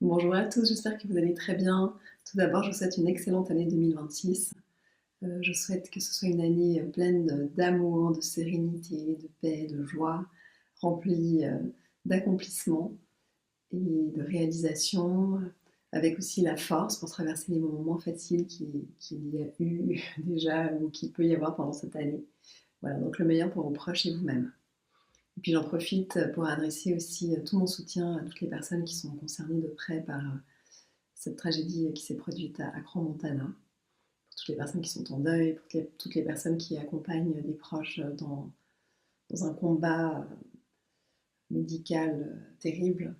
Bonjour à tous, j'espère que vous allez très bien. Tout d'abord, je vous souhaite une excellente année 2026. Je souhaite que ce soit une année pleine d'amour, de sérénité, de paix, de joie, remplie d'accomplissements et de réalisations, avec aussi la force pour traverser les moments moins faciles qu'il y a eu déjà ou qu'il peut y avoir pendant cette année. Voilà, donc le meilleur pour vos proches et vous-même. Et puis j'en profite pour adresser aussi tout mon soutien à toutes les personnes qui sont concernées de près par cette tragédie qui s'est produite à Crans-Montana, pour toutes les personnes qui sont en deuil, pour toutes les personnes qui accompagnent des proches dans un combat médical terrible.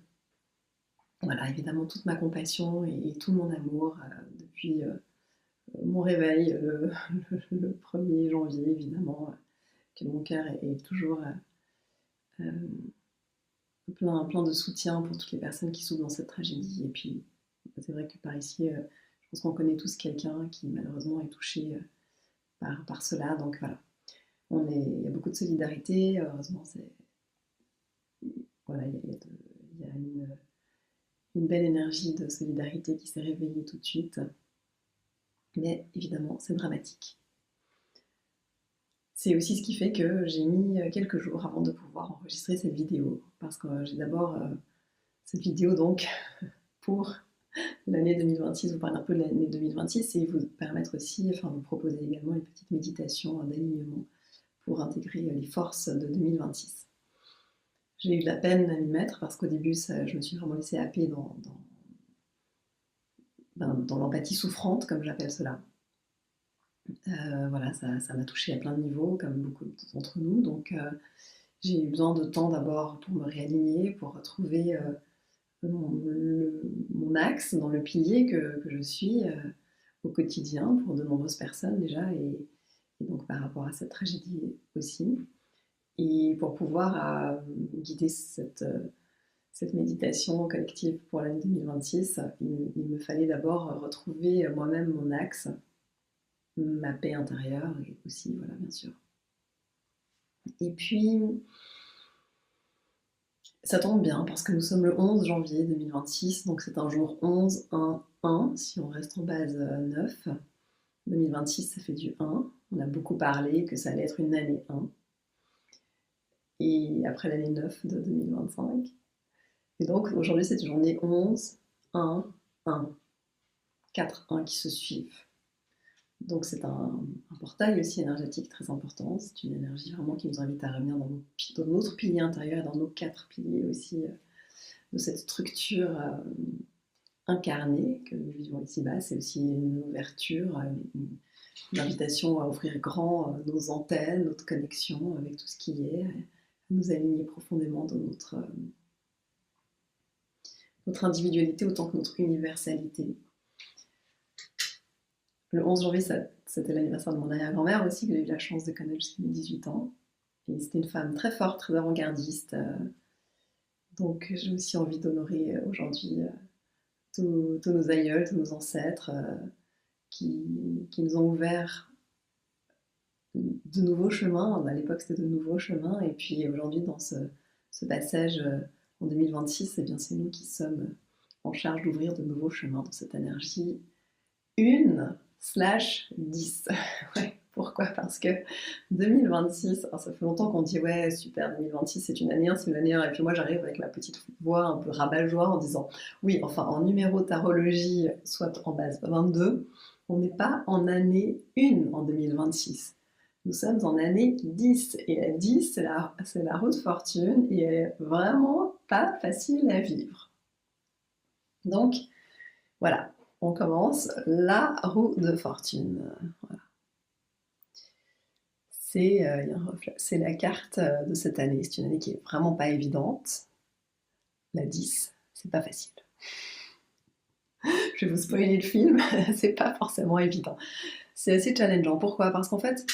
Voilà, évidemment, toute ma compassion et tout mon amour depuis mon réveil le 1er janvier, évidemment, que mon cœur est toujours plein de soutien pour toutes les personnes qui souffrent dans cette tragédie. Et puis, c'est vrai que par ici, je pense qu'on connaît tous quelqu'un qui malheureusement est touché par cela. Donc voilà, il y a beaucoup de solidarité. Heureusement, voilà, il y a une belle énergie de solidarité qui s'est réveillée tout de suite. Mais évidemment, c'est dramatique. C'est aussi ce qui fait que j'ai mis quelques jours avant de pouvoir enregistrer cette vidéo. Parce que j'ai d'abord cette vidéo donc pour l'année 2026, vous parler un peu de l'année 2026 et vous permettre aussi, enfin vous proposer également une petite méditation d'alignement pour intégrer les forces de 2026. J'ai eu de la peine à m'y mettre parce qu'au début, je me suis vraiment laissée happer dans l'empathie souffrante, comme j'appelle cela. Voilà, ça m'a touchée à plein de niveaux, comme beaucoup d'entre nous. Donc j'ai eu besoin de temps d'abord pour me réaligner, pour retrouver mon axe dans le pilier que je suis au quotidien pour de nombreuses personnes déjà, et donc par rapport à cette tragédie aussi. Et pour pouvoir guider cette méditation collective pour l'année 2026, il me fallait d'abord retrouver moi-même mon axe, ma paix intérieure et aussi, voilà, bien sûr. Et puis, ça tombe bien parce que nous sommes le 11 janvier 2026, donc c'est un jour 11, 1, 1, si on reste en base 9. 2026, ça fait du 1. On a beaucoup parlé que ça allait être une année 1. Et après l'année 9 de 2025. Et donc aujourd'hui, c'est une journée 11, 1, 1. 4 1 qui se suivent. Donc c'est un portail aussi énergétique très important. C'est une énergie vraiment qui nous invite à revenir dans notre pilier intérieur et dans nos 4 piliers aussi de cette structure incarnée que nous vivons ici-bas. C'est aussi une ouverture, une invitation à ouvrir grand nos antennes, notre connexion avec tout ce qui est, à nous aligner profondément dans notre individualité autant que notre universalité. Le 11 janvier, c'était l'anniversaire de mon arrière-grand-mère aussi, que j'ai eu la chance de connaître jusqu'à mes 18 ans. Et c'était une femme très forte, très avant-gardiste. Donc j'ai aussi envie d'honorer aujourd'hui tous nos aïeuls, tous nos ancêtres qui nous ont ouvert de nouveaux chemins. À l'époque, c'était de nouveaux chemins. Et puis aujourd'hui, dans ce passage en 2026, eh bien, c'est nous qui sommes en charge d'ouvrir de nouveaux chemins dans cette énergie 1/10. Ouais, pourquoi? Parce que 2026, alors ça fait longtemps qu'on dit ouais, super, 2026 c'est une année 1, c'est une année 1. Et puis moi j'arrive avec ma petite voix un peu rabat-joie en disant oui, enfin en numéro tarologie, soit en base 22, on n'est pas en année 1 en 2026. Nous sommes en année 10. Et la 10, c'est la roue de fortune et elle est vraiment pas facile à vivre. Donc voilà, on commence la roue de fortune. Voilà. C'est la carte de cette année. C'est une année qui est vraiment pas évidente. La 10, c'est pas facile. Je vais vous spoiler le film, c'est pas forcément évident. C'est assez challengeant. Pourquoi? Parce qu'en fait,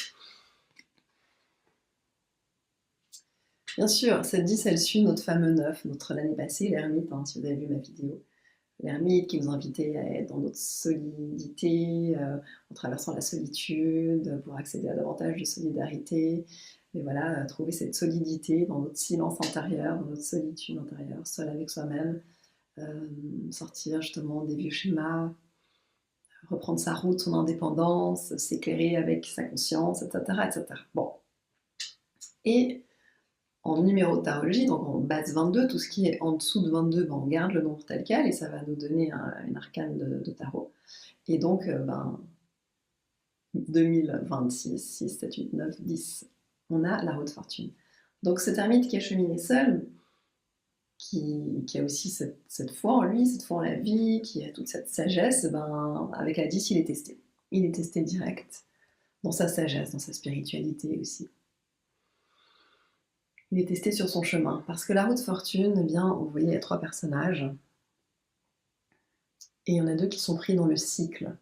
bien sûr, cette 10, elle suit notre fameux 9, notre l'année passée, l'ermite, hein, si vous avez vu ma vidéo. L'ermite qui nous invitait à être dans notre solidité, en traversant la solitude, pour accéder à davantage de solidarité. Et voilà, trouver cette solidité dans notre silence intérieur, dans notre solitude intérieure, seul avec soi-même, sortir justement des vieux schémas, reprendre sa route, son indépendance, s'éclairer avec sa conscience, etc., etc. Bon. Et en numérotarologie, donc en base 22, tout ce qui est en dessous de 22, ben, on garde le nombre tel quel et ça va nous donner une arcane de tarot. Et donc, 2026, 6, 7, 8, 9, 10, on a la roue de fortune. Donc cet ermite qui a cheminé seul, qui a aussi cette foi en lui, cette foi en la vie, qui a toute cette sagesse, ben, avec la 10, il est testé. Il est testé direct dans sa sagesse, dans sa spiritualité aussi. Il est testé sur son chemin. Parce que la roue de fortune, eh bien, vous voyez, il y a 3 personnages. Et il y en a 2 qui sont pris dans le cycle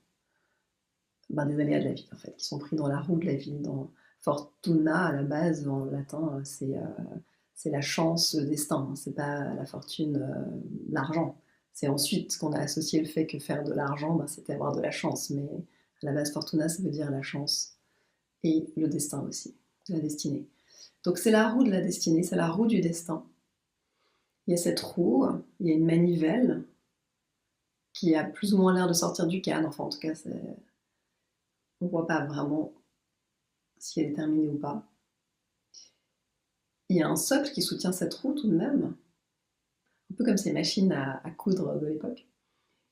des aléas de la vie, en fait, qui sont pris dans la roue de la vie. Dans fortuna, à la base, en latin, c'est la chance, le destin. C'est pas la fortune, l'argent. C'est ensuite qu'on a associé le fait que faire de l'argent, c'était avoir de la chance. Mais à la base, fortuna, ça veut dire la chance. Et le destin aussi, la destinée. Donc c'est la roue de la destinée, c'est la roue du destin. Il y a cette roue, il y a une manivelle qui a plus ou moins l'air de sortir du cadre. Enfin, en tout cas, on ne voit pas vraiment si elle est terminée ou pas. Il y a un socle qui soutient cette roue tout de même, un peu comme ces machines à coudre de l'époque.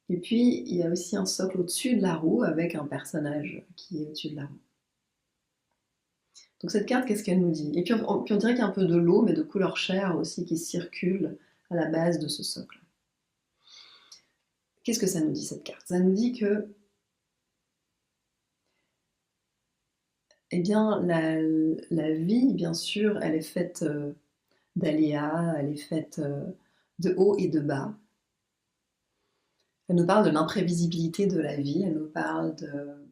Et puis, il y a aussi un socle au-dessus de la roue avec un personnage qui est au-dessus de la roue. Donc cette carte, qu'est-ce qu'elle nous dit? Et puis on dirait qu'il y a un peu de l'eau, mais de couleur chair aussi, qui circule à la base de ce socle. Qu'est-ce que ça nous dit, cette carte? Ça nous dit que, eh bien, la vie, bien sûr, elle est faite d'aléas, elle est faite de haut et de bas. Elle nous parle de l'imprévisibilité de la vie, elle nous parle de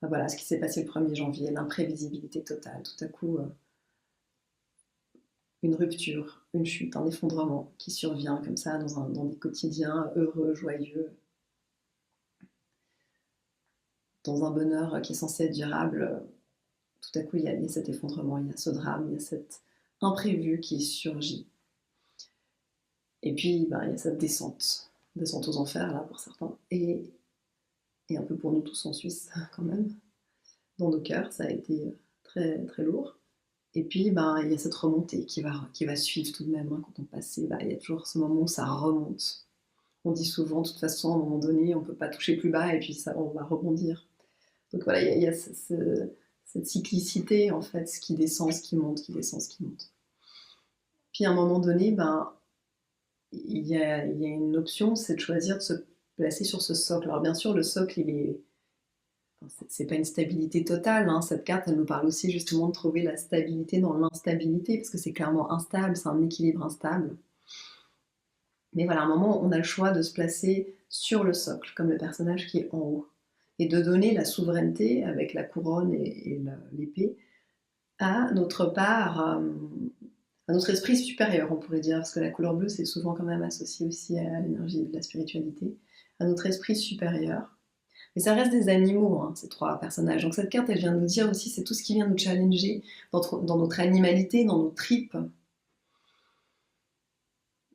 voilà, ce qui s'est passé le 1er janvier, l'imprévisibilité totale. Tout à coup, une rupture, une chute, un effondrement qui survient comme ça dans des quotidiens heureux, joyeux, dans un bonheur qui est censé être durable. Tout à coup, il y a cet effondrement, il y a ce drame, il y a cet imprévu qui surgit. Et puis, il y a cette descente aux enfers, là, pour certains, et un peu pour nous tous en Suisse, quand même. Dans nos cœurs, ça a été très, très lourd. Et puis, il y a cette remontée qui va suivre tout de même. Hein, quand on passe, il y a toujours ce moment où ça remonte. On dit souvent, de toute façon, à un moment donné, on ne peut pas toucher plus bas et puis ça, on va rebondir. Donc voilà, il y a cette cyclicité, en fait, ce qui descend, ce qui monte, qui descend, ce qui monte. Puis à un moment donné, il y a une option, c'est de choisir de se placer sur ce socle. Alors bien sûr, le socle, c'est pas une stabilité totale, hein. Cette carte, elle nous parle aussi justement de trouver la stabilité dans l'instabilité, parce que c'est clairement instable, c'est un équilibre instable. Mais voilà, à un moment, on a le choix de se placer sur le socle, comme le personnage qui est en haut, et de donner la souveraineté, avec la couronne et l'épée, à notre part, à notre esprit supérieur, on pourrait dire, parce que la couleur bleue, c'est souvent quand même associé aussi à l'énergie de la spiritualité, à notre esprit supérieur. Mais ça reste des animaux, hein, ces 3 personnages. Donc cette carte, elle vient nous dire aussi, c'est tout ce qui vient nous challenger dans notre animalité, dans nos tripes,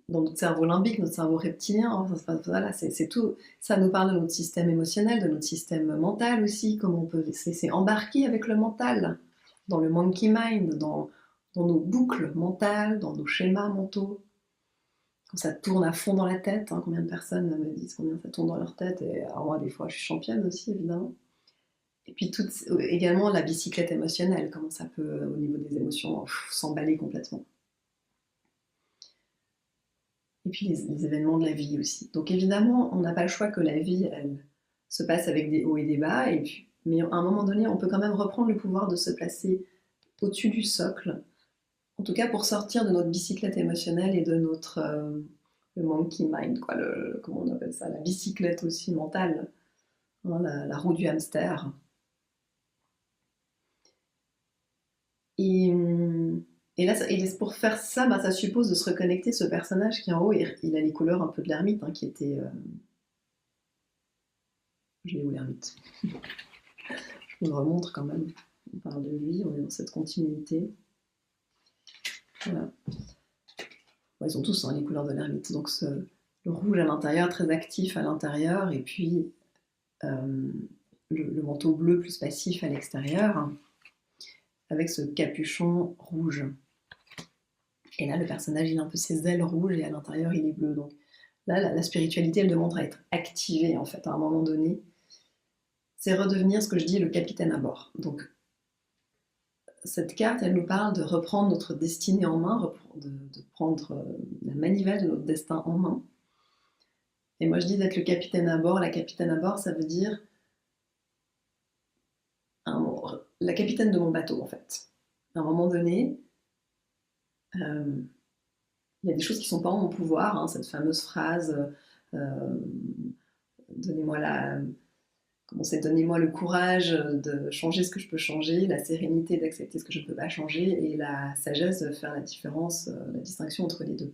dans notre cerveau limbique, notre cerveau reptilien. Voilà, c'est tout. Ça nous parle de notre système émotionnel, de notre système mental aussi, comment on peut se laisser embarquer avec le mental, dans le monkey mind, dans nos boucles mentales, dans nos schémas mentaux. Quand ça tourne à fond dans la tête, hein, combien de personnes me disent combien ça tourne dans leur tête, et alors moi des fois je suis championne aussi évidemment. Et puis également la bicyclette émotionnelle, comment ça peut au niveau des émotions s'emballer complètement. Et puis les événements de la vie aussi. Donc évidemment on n'a pas le choix que la vie elle se passe avec des hauts et des bas, mais à un moment donné on peut quand même reprendre le pouvoir de se placer au-dessus du socle, en tout cas pour sortir de notre bicyclette émotionnelle et de notre le monkey mind, quoi, comment on appelle ça, la bicyclette aussi mentale, hein, la roue du hamster. Et là, pour faire ça, ça suppose de se reconnecter ce personnage qui est en haut, il a les couleurs un peu de l'ermite, hein, qui était... Je l'ai où l'ermite? Je vous le remontre quand même. On parle de lui, on est dans cette continuité. Voilà. Bon, ils ont tous, hein, les couleurs de l'ermite. Donc le rouge à l'intérieur, très actif à l'intérieur, et puis le manteau bleu plus passif à l'extérieur, avec ce capuchon rouge. Et là, le personnage, il a un peu ses ailes rouges et à l'intérieur, il est bleu. Donc là, la spiritualité, elle demande à être activée, en fait, à un moment donné. C'est redevenir ce que je dis, le capitaine à bord. Donc, cette carte, elle nous parle de reprendre notre destinée en main, de prendre la manivelle de notre destin en main. Et moi, je dis d'être le capitaine à bord. La capitaine à bord, ça veut dire la capitaine de mon bateau, en fait. À un moment donné, il y a des choses qui ne sont pas en mon pouvoir, hein, cette fameuse phrase donnez-moi donnez-moi le courage de changer ce que je peux changer, la sérénité d'accepter ce que je ne peux pas changer, et la sagesse de faire la différence, la distinction entre les deux.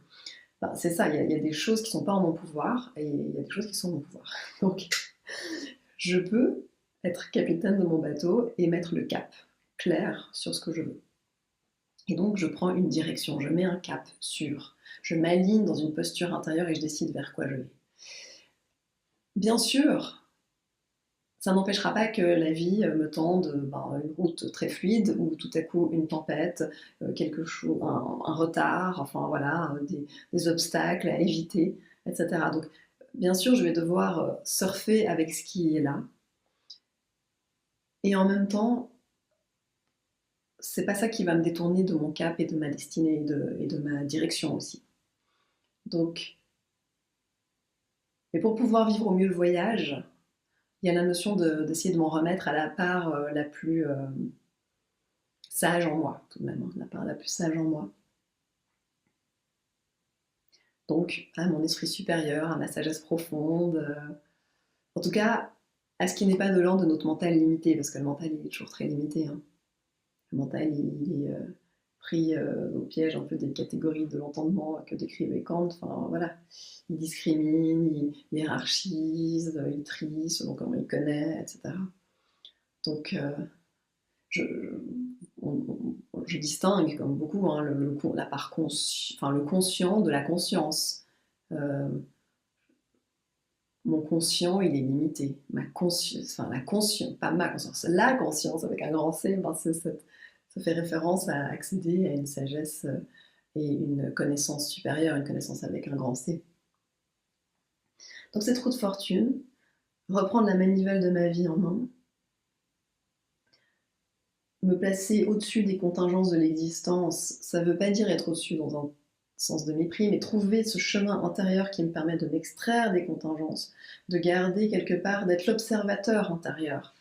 Enfin, c'est ça, il y a des choses qui ne sont pas en mon pouvoir, et il y a des choses qui sont en mon pouvoir. Donc, je peux être capitaine de mon bateau et mettre le cap clair sur ce que je veux. Et donc, je prends une direction, je mets un cap sûr, je m'aligne dans une posture intérieure et je décide vers quoi je vais. Bien sûr, ça n'empêchera pas que la vie me tende une route très fluide ou tout à coup une tempête, quelque chose, un retard, enfin voilà, des obstacles à éviter, etc. Donc, bien sûr, je vais devoir surfer avec ce qui est là. Et en même temps, c'est pas ça qui va me détourner de mon cap et de ma destinée et de ma direction aussi. Donc, mais pour pouvoir vivre au mieux le voyage, il y a la notion d'essayer de m'en remettre à la part la plus sage en moi, tout de même, hein, la part la plus sage en moi. Donc, à mon esprit supérieur, à ma sagesse profonde, en tout cas, à ce qui n'est pas de l'ordre de notre mental limité, parce que le mental, il est toujours très limité. Hein. Le mental, il est pris au piège un peu des catégories de l'entendement que décrivait Kant. Enfin, voilà. Il discrimine, il hiérarchise, il trie selon comment il connaît, etc. Donc, je, je distingue, comme beaucoup, hein, la part le conscient de la conscience. Euh, Mon conscient, il est limité. Ma conscience, enfin la conscience, pas ma conscience, la conscience avec un grand C, ben ça fait référence à accéder à une sagesse et une connaissance supérieure, une connaissance avec un grand C. Donc cette roue de fortune, reprendre la manivelle de ma vie en main, me placer au-dessus des contingences de l'existence, ça ne veut pas dire être au-dessus dans un sens de mépris, mais trouver ce chemin intérieur qui me permet de m'extraire des contingences, de garder quelque part, d'être l'observateur intérieur,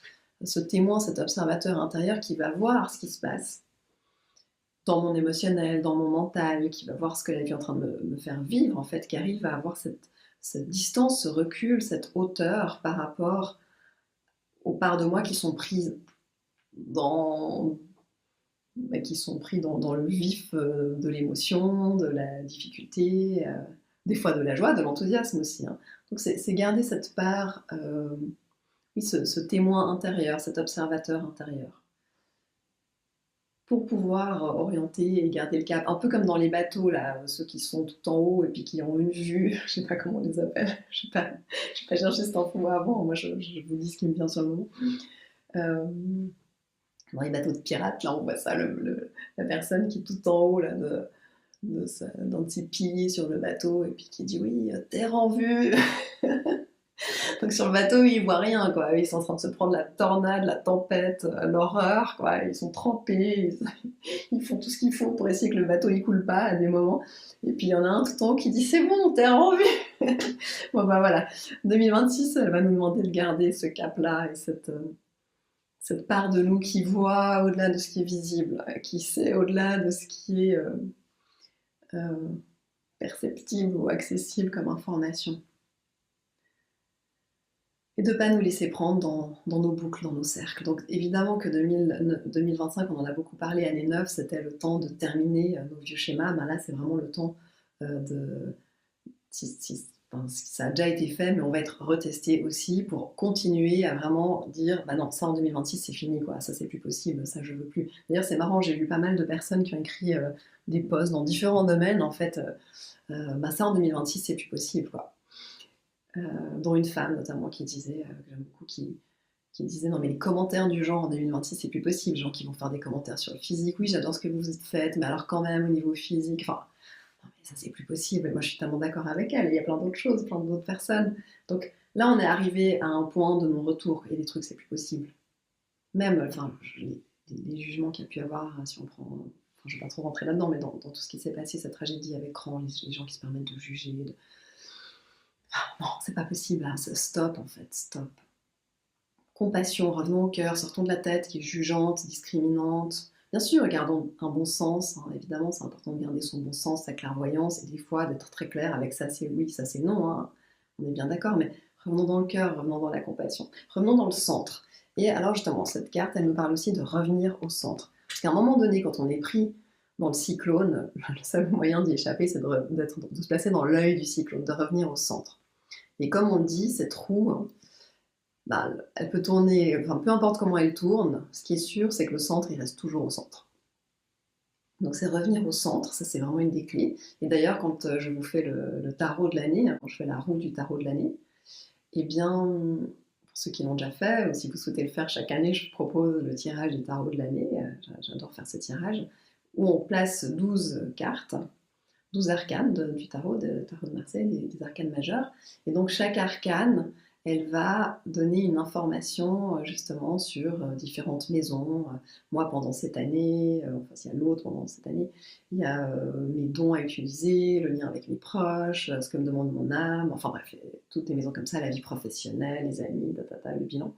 ce témoin, cet observateur intérieur qui va voir ce qui se passe dans mon émotionnel, dans mon mental, qui va voir ce que la vie est en train de me faire vivre, en fait, qui arrive à avoir cette distance, ce recul, cette hauteur par rapport aux parts de moi qui sont prises qui sont pris dans le vif de l'émotion, de la difficulté, des fois de la joie, de l'enthousiasme aussi. Hein. Donc c'est garder cette part, oui, ce témoin intérieur, cet observateur intérieur, pour pouvoir orienter et garder le cap. Un peu comme dans les bateaux, là, ceux qui sont tout en haut et puis qui ont une vue, je sais pas comment on les appelle, je sais pas cherché cet info avant, moi je vous dis ce qui me vient sur le moment. Dans les bateaux de pirates, là on voit ça, la personne qui est tout en haut là, d'un de ses piliers sur le bateau et puis qui dit oui, terre en vue. Donc sur le bateau, ils voient rien, quoi. Ils sont en train de se prendre la tornade, la tempête, l'horreur, quoi. Ils sont trempés, ils font tout ce qu'il faut pour essayer que le bateau il coule pas à des moments. Et puis il y en a un tout en haut qui dit c'est bon, terre en vue. Bon bah voilà, 2026, elle va nous demander de garder ce cap-là et cette part de nous qui voit au-delà de ce qui est visible, qui sait au-delà de ce qui est perceptible ou accessible comme information. Et de ne pas nous laisser prendre dans nos boucles, dans nos cercles. Donc évidemment que 2025, on en a beaucoup parlé, année 9, c'était le temps de terminer nos vieux schémas. Ben là, c'est vraiment le temps de... ça a déjà été fait, mais on va être retesté aussi pour continuer à vraiment dire bah non, ça en 2026 c'est fini, quoi. Ça c'est plus possible, ça je veux plus. D'ailleurs, c'est marrant, j'ai lu pas mal de personnes qui ont écrit des posts dans différents domaines, en fait, bah ça en 2026 c'est plus possible, quoi. dont une femme notamment qui disait, que j'aime beaucoup, qui disait non mais les commentaires du genre en 2026 c'est plus possible, les gens qui vont faire des commentaires sur le physique, oui j'adore ce que vous faites, mais alors quand même au niveau physique, enfin non mais ça c'est plus possible, et moi je suis tellement d'accord avec elle, il y a plein d'autres choses, plein d'autres personnes. Donc là on est arrivé à un point de non-retour, et des trucs c'est plus possible. Même, enfin, les jugements qu'il y a pu avoir, si on prend, enfin, je ne vais pas trop rentrer là-dedans, mais dans tout ce qui s'est passé, cette tragédie avec Cran, les gens qui se permettent de juger, non, c'est pas possible, là, stop en fait, stop. Compassion, revenons au cœur, sortons de la tête qui est jugeante, discriminante. Bien sûr, gardons un bon sens, hein, évidemment, c'est important de garder son bon sens, sa clairvoyance, et des fois d'être très clair avec ça c'est oui, ça c'est non, hein. On est bien d'accord, mais revenons dans le cœur, revenons dans la compassion, revenons dans le centre. Et alors justement, cette carte, elle nous parle aussi de revenir au centre. Parce qu'à un moment donné, quand on est pris dans le cyclone, le seul moyen d'y échapper, c'est de se placer dans l'œil du cyclone, de revenir au centre. Et comme on le dit, cette roue, hein, bah, elle peut tourner, enfin, peu importe comment elle tourne, ce qui est sûr, c'est que le centre, il reste toujours au centre. Donc c'est revenir au centre, ça c'est vraiment une des clés. Et d'ailleurs, quand je vous fais le tarot de l'année, quand je fais la roue du tarot de l'année, eh bien, pour ceux qui l'ont déjà fait, ou si vous souhaitez le faire chaque année, je propose le tirage du tarot de l'année, j'adore faire ce tirage, où on place 12 cartes, 12 arcanes du tarot de Marseille, des arcanes majeures. Et donc chaque arcane, elle va donner une information justement sur différentes maisons. Moi, pendant cette année, enfin s'il y a l'autre pendant cette année, il y a mes dons à utiliser, le lien avec mes proches, ce que me demande mon âme, enfin bref, toutes les maisons comme ça, la vie professionnelle, les amis, le bilan.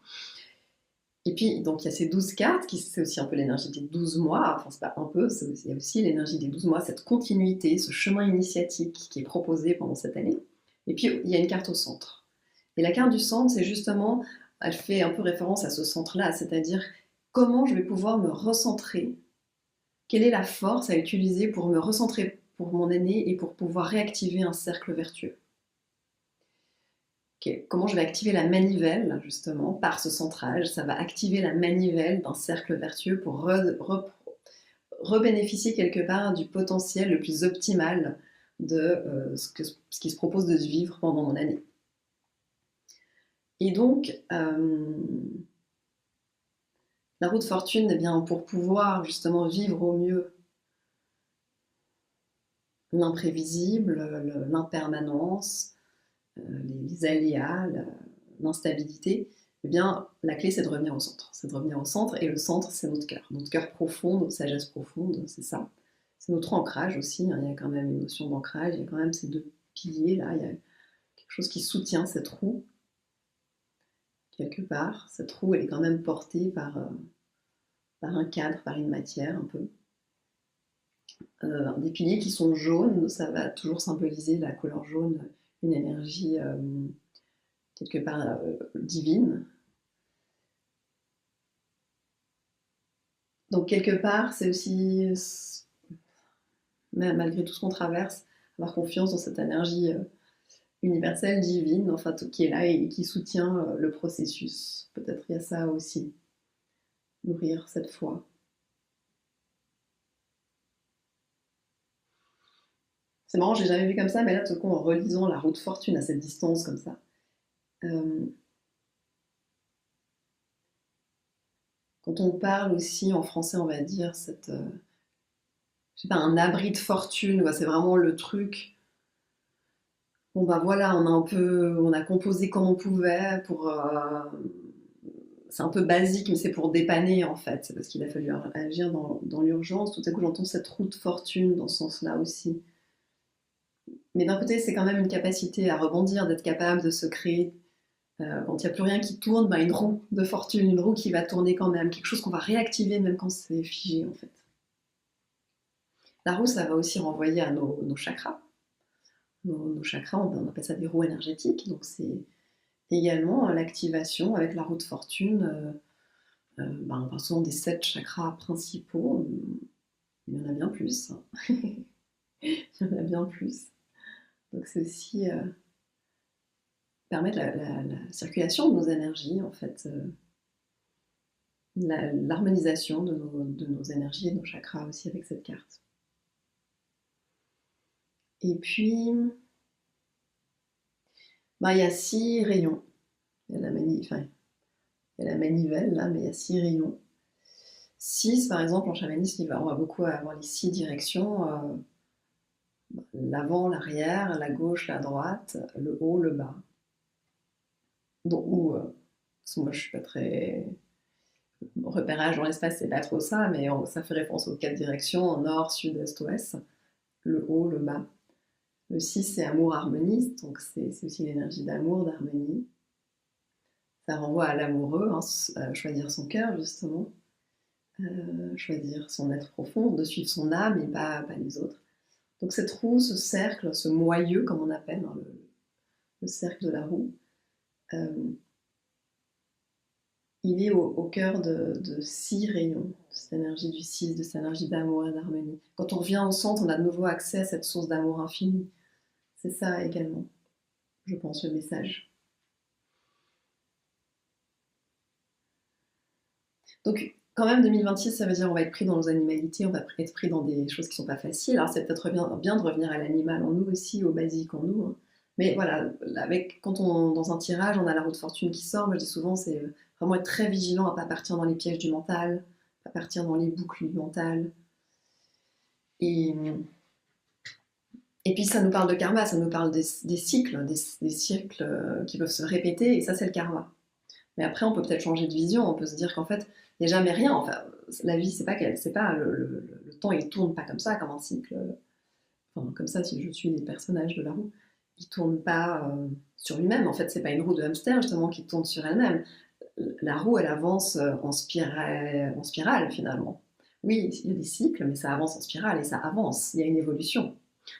Et puis, donc, il y a ces 12 cartes, qui c'est aussi un peu l'énergie des 12 mois, enfin, c'est pas un peu, il y a aussi l'énergie des 12 mois, cette continuité, ce chemin initiatique qui est proposé pendant cette année. Et puis, il y a une carte au centre. Et la carte du centre, c'est justement, elle fait un peu référence à ce centre-là, c'est-à-dire comment je vais pouvoir me recentrer, quelle est la force à utiliser pour me recentrer pour mon année et pour pouvoir réactiver un cercle vertueux. Okay. Comment je vais activer la manivelle, justement, par ce centrage. Ça va activer la manivelle d'un cercle vertueux pour rebénéficier quelque part du potentiel le plus optimal de ce qui se propose de se vivre pendant mon année. Et donc, la roue de fortune, eh bien, pour pouvoir justement vivre au mieux l'imprévisible, l'impermanence, les aléas, l'instabilité, eh bien, la clé, c'est de revenir au centre. C'est de revenir au centre, et le centre, c'est notre cœur. Notre cœur profond, notre sagesse profonde, c'est ça. C'est notre ancrage aussi, hein. Il y a quand même une notion d'ancrage, il y a quand même ces deux piliers-là, il y a quelque chose qui soutient cette roue, quelque part. Cette roue, elle est quand même portée par un cadre, par une matière, un peu. Des piliers qui sont jaunes, ça va toujours symboliser la couleur jaune, une énergie quelque part divine. Donc quelque part, c'est aussi, malgré tout ce qu'on traverse, avoir confiance dans cette énergie universelle, divine, enfin tout qui est là et qui soutient le processus. Peut-être il y a ça aussi, nourrir cette foi. C'est marrant, je l'ai jamais vu comme ça, mais là tout coup en relisant la roue de fortune à cette distance comme ça, quand on parle aussi en français, on va dire cette, je sais pas, un abri de fortune, c'est vraiment le truc. Bon bah voilà, on a composé comme on pouvait pour. C'est un peu basique, mais c'est pour dépanner en fait. C'est parce qu'il a fallu agir dans l'urgence. Tout à coup, j'entends cette roue de fortune dans ce sens-là aussi. Mais d'un côté, c'est quand même une capacité à rebondir, d'être capable de se créer. Quand il n'y a plus rien qui tourne, bah, une roue de fortune, une roue qui va tourner quand même, quelque chose qu'on va réactiver même quand c'est figé en fait. La roue, ça va aussi renvoyer à nos chakras. Nos chakras, on appelle ça des roues énergétiques. Donc c'est également l'activation avec la roue de fortune. On parle souvent des 7 chakras principaux. Il y en a bien plus. Il y en a bien plus. Donc c'est aussi permettre la circulation de nos énergies, en fait, l'harmonisation de nos énergies et de nos chakras aussi avec cette carte. Et puis, Bah, il y a 6 rayons. Il y a enfin, il y a la manivelle là, mais il y a 6 rayons. 6, par exemple, en chamanisme, on va beaucoup avoir les 6 directions, l'avant, l'arrière, la gauche, la droite, le haut, le bas. Donc, parce que moi je suis pas très repérage dans l'espace, c'est pas trop ça, mais ça fait référence aux 4 directions, nord, sud, est, ouest, le haut, le bas. Le 6, c'est amour, harmonie, donc c'est aussi l'énergie d'amour, d'harmonie. Ça renvoie à l'amoureux, hein, à choisir son cœur, justement, choisir son être profond, de suivre son âme et pas les autres. Donc cette roue, ce cercle, ce moyeu, comme on appelle, hein, le cercle de la roue, euh, il est au cœur de 6 rayons, de cette énergie du 6, de cette énergie d'amour et d'harmonie. Quand on revient au centre, on a de nouveau accès à cette source d'amour infini. C'est ça également, je pense, le message. Donc, quand même, 2026, ça veut dire on va être pris dans nos animalités, on va être pris dans des choses qui sont pas faciles. Alors, c'est peut-être bien de revenir à l'animal en nous aussi, au basique en nous, hein. Mais voilà, quand dans un tirage, on a la roue de fortune qui sort, moi je dis souvent, c'est vraiment être très vigilant à ne pas partir dans les pièges du mental, pas partir dans les boucles du mental. Et, et puis ça nous parle de karma, ça nous parle des cycles, des cycles qui peuvent se répéter, et ça c'est le karma. Mais après, on peut peut-être changer de vision, on peut se dire qu'en fait, il n'y a jamais rien. Enfin, la vie, c'est pas le temps, il tourne pas comme ça, comme un cycle. Enfin, comme ça, si je suis les personnages de la roue, il tourne pas sur lui-même. En fait, c'est pas une roue de hamster justement qui tourne sur elle-même. La roue, elle avance en spirale finalement. Oui, il y a des cycles, mais ça avance en spirale et ça avance. Il y a une évolution.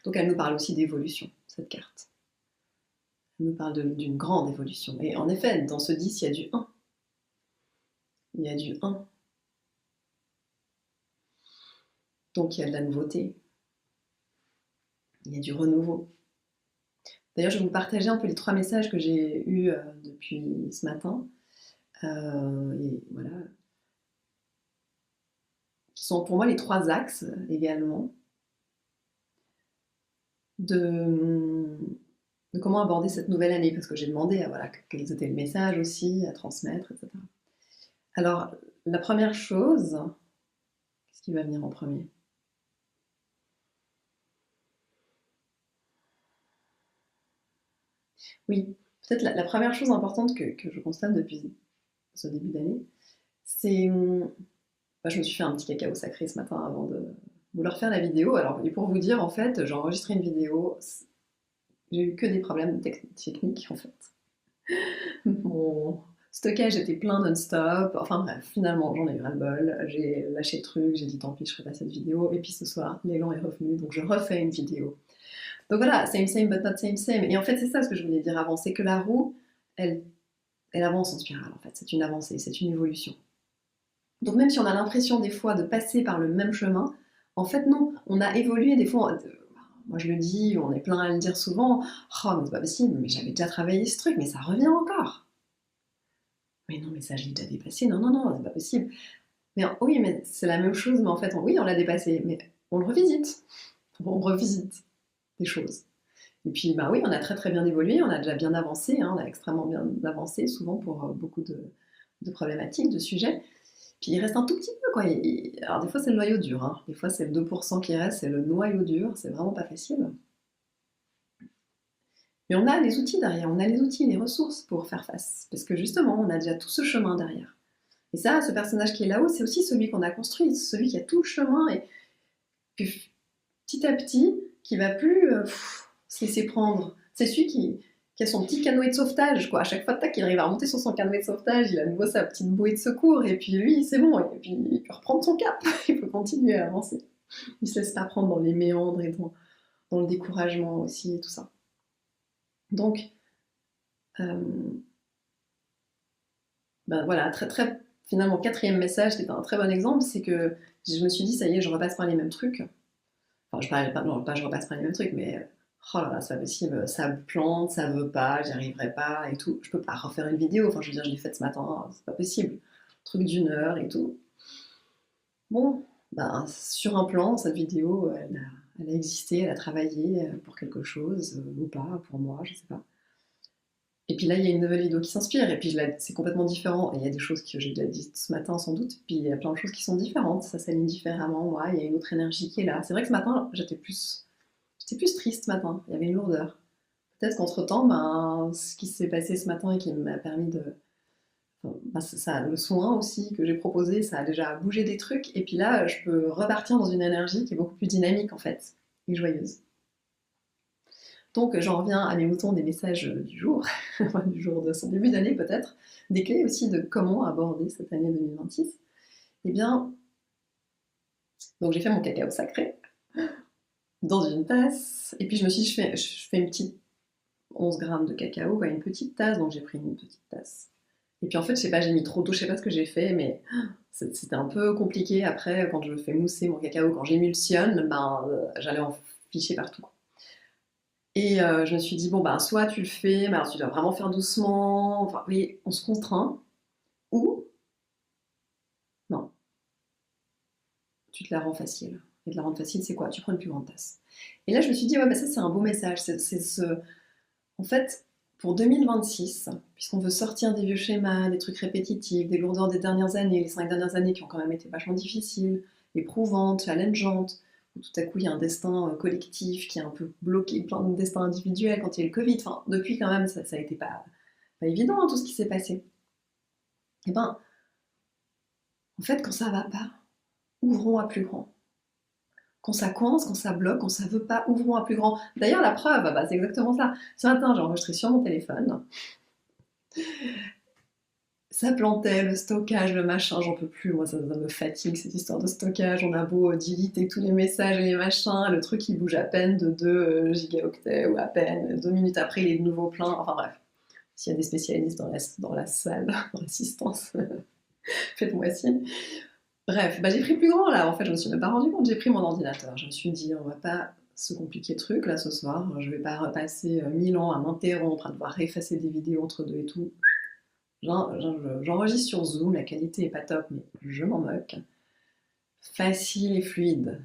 Donc, elle nous parle aussi d'évolution, cette carte. Elle nous parle d'une grande évolution. Et en effet, dans ce 10, il y a du 1. Il y a du 1. Donc il y a de la nouveauté, il y a du renouveau. D'ailleurs, je vais vous partager un peu les 3 messages que j'ai eus depuis ce matin, et voilà, qui sont pour moi les 3 axes également de, de comment aborder cette nouvelle année, parce que j'ai demandé voilà, quels étaient les messages aussi à transmettre, etc. Alors, la première chose, qu'est-ce qui va venir en premier? Oui, peut-être la première chose importante que je constate depuis ce début d'année, c'est je me suis fait un petit cacao sacré ce matin avant de vous leur faire la vidéo. Alors, et pour vous dire, en fait, j'ai enregistré une vidéo, j'ai eu que des problèmes techniques, en fait. Mon stockage était plein non-stop. Enfin bref, finalement, j'en ai eu ras-le-bol. J'ai lâché le truc, j'ai dit tant pis, je ferai pas cette vidéo. Et puis ce soir, l'élan est revenu, donc je refais une vidéo. Donc voilà, same but not same. Et en fait, c'est ça ce que je voulais dire avant, c'est que la roue, elle, elle avance en spirale, en fait. C'est une avancée, c'est une évolution. Donc même si on a l'impression des fois de passer par le même chemin, en fait non, on a évolué des fois. Moi je le dis, on est plein à le dire souvent. Oh mais c'est pas possible, mais j'avais déjà travaillé ce truc, mais ça revient encore. Mais non, mais ça je l'ai déjà dépassé. Non, c'est pas possible. Mais oui, mais c'est la même chose, mais en fait, oui, on l'a dépassé, mais on le revisite. On revisite des choses. Et puis, bah oui, on a très très bien évolué, on a déjà bien avancé, hein, on a extrêmement bien avancé, souvent pour beaucoup de problématiques, de sujets. Puis il reste un tout petit peu, quoi. Alors des fois c'est le noyau dur, hein. Des fois c'est le 2% qui reste, c'est le noyau dur, c'est vraiment pas facile. Mais on a les outils derrière, on a les outils, les ressources pour faire face. Parce que justement, on a déjà tout ce chemin derrière. Et ça, ce personnage qui est là-haut, c'est aussi celui qu'on a construit, celui qui a tout le chemin et puis petit à petit, qui va plus se laisser prendre. C'est celui qui a son petit canoë de sauvetage, quoi. À chaque fois, tac, il arrive à remonter sur son canoë de sauvetage, il a à nouveau sa petite bouée de secours, et puis lui, c'est bon, et puis il peut reprendre son cap, il peut continuer à avancer. Il se laisse pas prendre dans les méandres et dans le découragement aussi, et tout ça. Donc, euh, ben voilà, finalement, 4e message, qui est un très bon exemple, c'est que je me suis dit, ça y est, je repasse par les mêmes trucs. Enfin, je parlais pas, non, pas je repasse pas les mêmes trucs, mais oh là là, c'est pas possible, ça me plante, ça veut pas, j'y arriverai pas et tout. Je peux pas refaire une vidéo, enfin, je veux dire, je l'ai faite ce matin, c'est pas possible. Truc d'1 heure et tout. Bon, ben, sur un plan, cette vidéo, elle a existé, elle a travaillé pour quelque chose, ou pas, pour moi, je sais pas. Et puis là, il y a une nouvelle vidéo qui s'inspire, et puis c'est complètement différent. Et il y a des choses que j'ai déjà dites ce matin sans doute, puis il y a plein de choses qui sont différentes, ça s'aligne différemment, moi, il y a une autre énergie qui est là. C'est vrai que ce matin, j'étais plus triste ce matin, il y avait une lourdeur. Peut-être qu'entre-temps, ben, ce qui s'est passé ce matin et qui m'a permis de... enfin, ben, ça, le soin aussi que j'ai proposé, ça a déjà bougé des trucs, et puis là, je peux repartir dans une énergie qui est beaucoup plus dynamique en fait, et joyeuse. Donc j'en reviens à mes moutons des messages du jour, du jour de son début d'année peut-être, des clés aussi de comment aborder cette année 2026. Eh bien, donc j'ai fait mon cacao sacré dans une tasse, et puis je me suis dit, je fais une petite 11 grammes de cacao, ouais, une petite tasse, donc j'ai pris une petite tasse. Et puis en fait, je sais pas, j'ai mis trop d'eau, je sais pas ce que j'ai fait, mais c'était un peu compliqué après, quand je fais mousser mon cacao, quand j'émulsionne, ben, j'allais en ficher partout. Et je me suis dit, bon, ben, soit tu le fais, mais alors tu dois vraiment faire doucement, enfin, oui, on se contraint, ou non, tu te la rends facile. Et te la rendre facile, c'est quoi? Tu prends une plus grande tasse. Et là, je me suis dit, ouais, ben ça, c'est un beau message. En fait, pour 2026, puisqu'on veut sortir des vieux schémas, des trucs répétitifs, des lourdeurs des dernières années, les 5 dernières années qui ont quand même été vachement difficiles, éprouvantes, challengeantes, où tout à coup il y a un destin collectif qui a un peu bloqué plein de destins individuels quand il y a eu le Covid. Enfin, depuis quand même, ça a été pas évident hein, tout ce qui s'est passé. Et ben, en fait, quand ça va pas, ouvrons à plus grand. Quand ça coince, quand ça bloque, quand ça veut pas, ouvrons à plus grand. D'ailleurs, la preuve, bah, c'est exactement ça. Ce matin, j'ai enregistré sur mon téléphone. Ça plantait, le stockage, le machin, j'en peux plus, moi ça me fatigue cette histoire de stockage, on a beau diliter tous les messages et les machins, le truc il bouge à peine de 2 gigaoctets ou à peine, 2 minutes après il est de nouveau plein, enfin bref. S'il y a des spécialistes dans la salle, dans l'assistance, faites-moi signe. Bref, bah j'ai pris plus grand là, en fait je me suis même pas rendu compte, j'ai pris mon ordinateur, je me suis dit on va pas se compliquer le truc là ce soir, je vais pas repasser 1000 ans à m'interrompre, à devoir effacer des vidéos entre deux et tout. J'enregistre sur Zoom, la qualité est pas top, mais je m'en moque. Facile et fluide.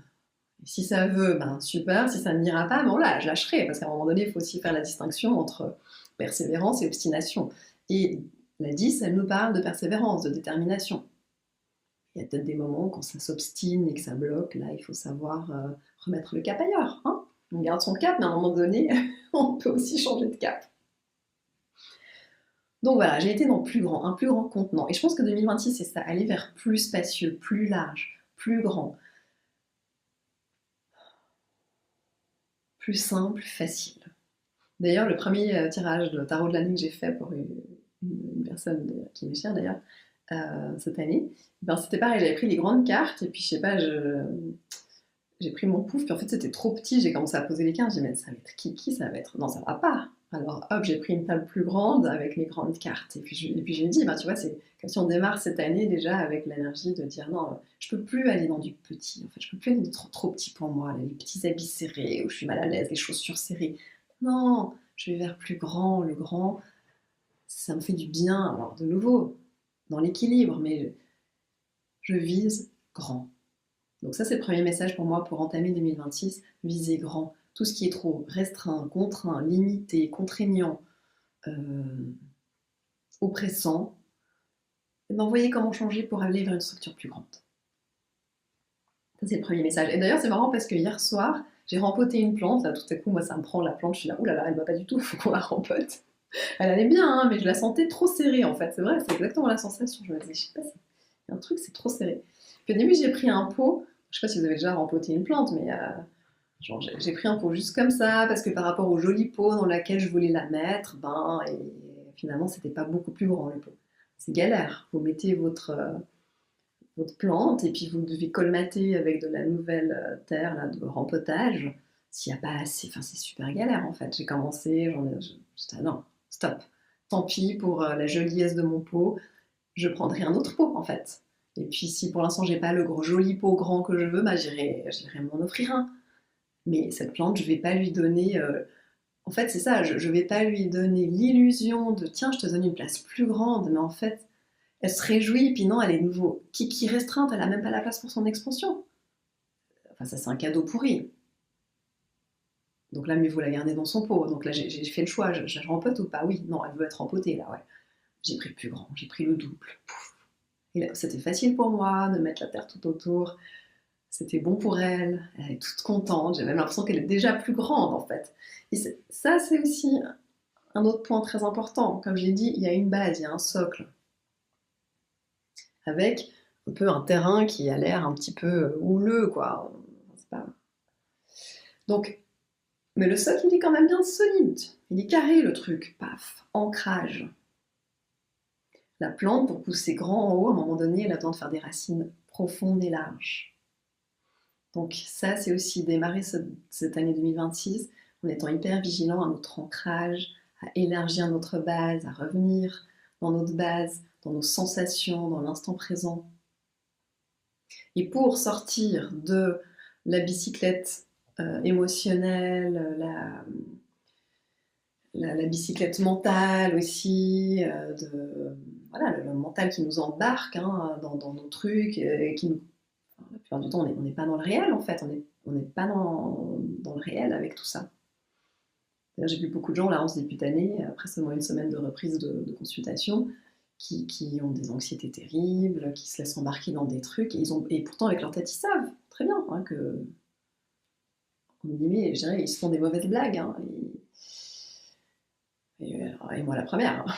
Si ça veut, ben super. Si ça ne m'ira pas, bon là, je lâcherai, parce qu'à un moment donné, il faut aussi faire la distinction entre persévérance et obstination. Et la 10, elle nous parle de persévérance, de détermination. Il y a peut-être des moments quand ça s'obstine et que ça bloque, là, il faut savoir remettre le cap ailleurs. Hein, on garde son cap, mais à un moment donné, on peut aussi changer de cap. Donc voilà, j'ai été dans un plus grand contenant. Et je pense que 2026, c'est ça, aller vers plus spacieux, plus large, plus grand, plus simple, facile. D'ailleurs, le premier tirage de tarot de l'année que j'ai fait pour une personne qui m'est chère d'ailleurs, cette année, ben, c'était pareil, j'avais pris les grandes cartes, et puis je sais pas, j'ai pris mon pouf, puis en fait c'était trop petit, j'ai commencé à poser les cartes, j'ai dit mais ça va être qui ça va être? Non, ça va pas. Alors hop, j'ai pris une table plus grande avec mes grandes cartes, et puis je lui ai dit, bah, tu vois, c'est comme si on démarre cette année déjà avec l'énergie de dire non, je peux plus aller dans du petit, en fait, je peux plus aller dans trop petit pour moi, là, les petits habits serrés, où je suis mal à l'aise, les chaussures serrées. Non, je vais vers plus grand, le grand, ça me fait du bien, alors de nouveau, dans l'équilibre, mais je vise grand. Donc ça, c'est le premier message pour moi pour entamer 2026, viser grand. Tout ce qui est trop restreint, contraint, limité, contraignant, oppressant, et ben, voyez comment changer pour aller vers une structure plus grande. Ça, c'est le premier message. Et d'ailleurs, c'est marrant parce que hier soir, j'ai rempoté une plante. Là, tout à coup, moi, ça me prend la plante. Je suis là, oulala, elle va pas du tout, il faut qu'on la rempote. Elle allait bien, hein, mais je la sentais trop serrée, en fait. C'est vrai, c'est exactement la sensation. Je me disais, je sais pas, il y a un truc, c'est trop serré. Puis au début, j'ai pris un pot. Je sais pas si vous avez déjà rempoté une plante, mais j'ai pris un pot juste comme ça, parce que par rapport au joli pot dans lequel je voulais la mettre, ben, et finalement, c'était pas beaucoup plus grand le pot. C'est galère. Vous mettez votre plante et puis vous devez colmater avec de la nouvelle terre là, de rempotage. S'il n'y a pas assez, enfin, c'est super galère en fait. J'ai commencé, j'étais non, stop. Tant pis pour la joliesse de mon pot, je prendrai un autre pot en fait. Et puis si pour l'instant j'ai pas le joli pot grand que je veux, bah, j'irai m'en offrir un. Mais cette plante, je vais pas lui donner. En fait, c'est ça, je vais pas lui donner l'illusion de tiens, je te donne une place plus grande, mais en fait, elle se réjouit, puis non, elle est nouveau. Qui restreinte, elle a même pas la place pour son expansion. Enfin, ça, c'est un cadeau pourri. Donc là, mieux vaut la garder dans son pot. Donc là, j'ai fait le choix. Je rempote ou pas? Oui, non, elle veut être rempotée, là, ouais. J'ai pris le plus grand, j'ai pris le double. Pouf. Et là, c'était facile pour moi de mettre la terre tout autour. C'était bon pour elle. Elle est toute contente. J'ai même l'impression qu'elle est déjà plus grande, en fait. Et ça, c'est aussi un autre point très important. Comme j'ai dit, il y a une base, il y a un socle. Avec un peu un terrain qui a l'air un petit peu houleux, quoi. C'est pas... Donc, mais le socle, il est quand même bien solide. Il est carré, le truc. Paf, ancrage. La plante, pour pousser grand en haut, à un moment donné, elle a besoin de faire des racines profondes et larges. Donc ça, c'est aussi démarrer cette année 2026 en étant hyper vigilant à notre ancrage, à élargir notre base, à revenir dans notre base, dans nos sensations, dans l'instant présent. Et pour sortir de la bicyclette émotionnelle, la bicyclette mentale aussi, voilà, le mental qui nous embarque hein, dans nos trucs, qui nous, enfin, la plupart du temps, on n'est pas dans le réel en fait, on n'est pas dans le réel avec tout ça. D'ailleurs, j'ai vu beaucoup de gens là en ce début d'année, après seulement une semaine de reprise de consultation, qui ont des anxiétés terribles, qui se laissent embarquer dans des trucs, et pourtant avec leur tête ils savent très bien hein, que, en guillemets, je dirais, ils se font des mauvaises blagues. Hein, et moi la première, hein,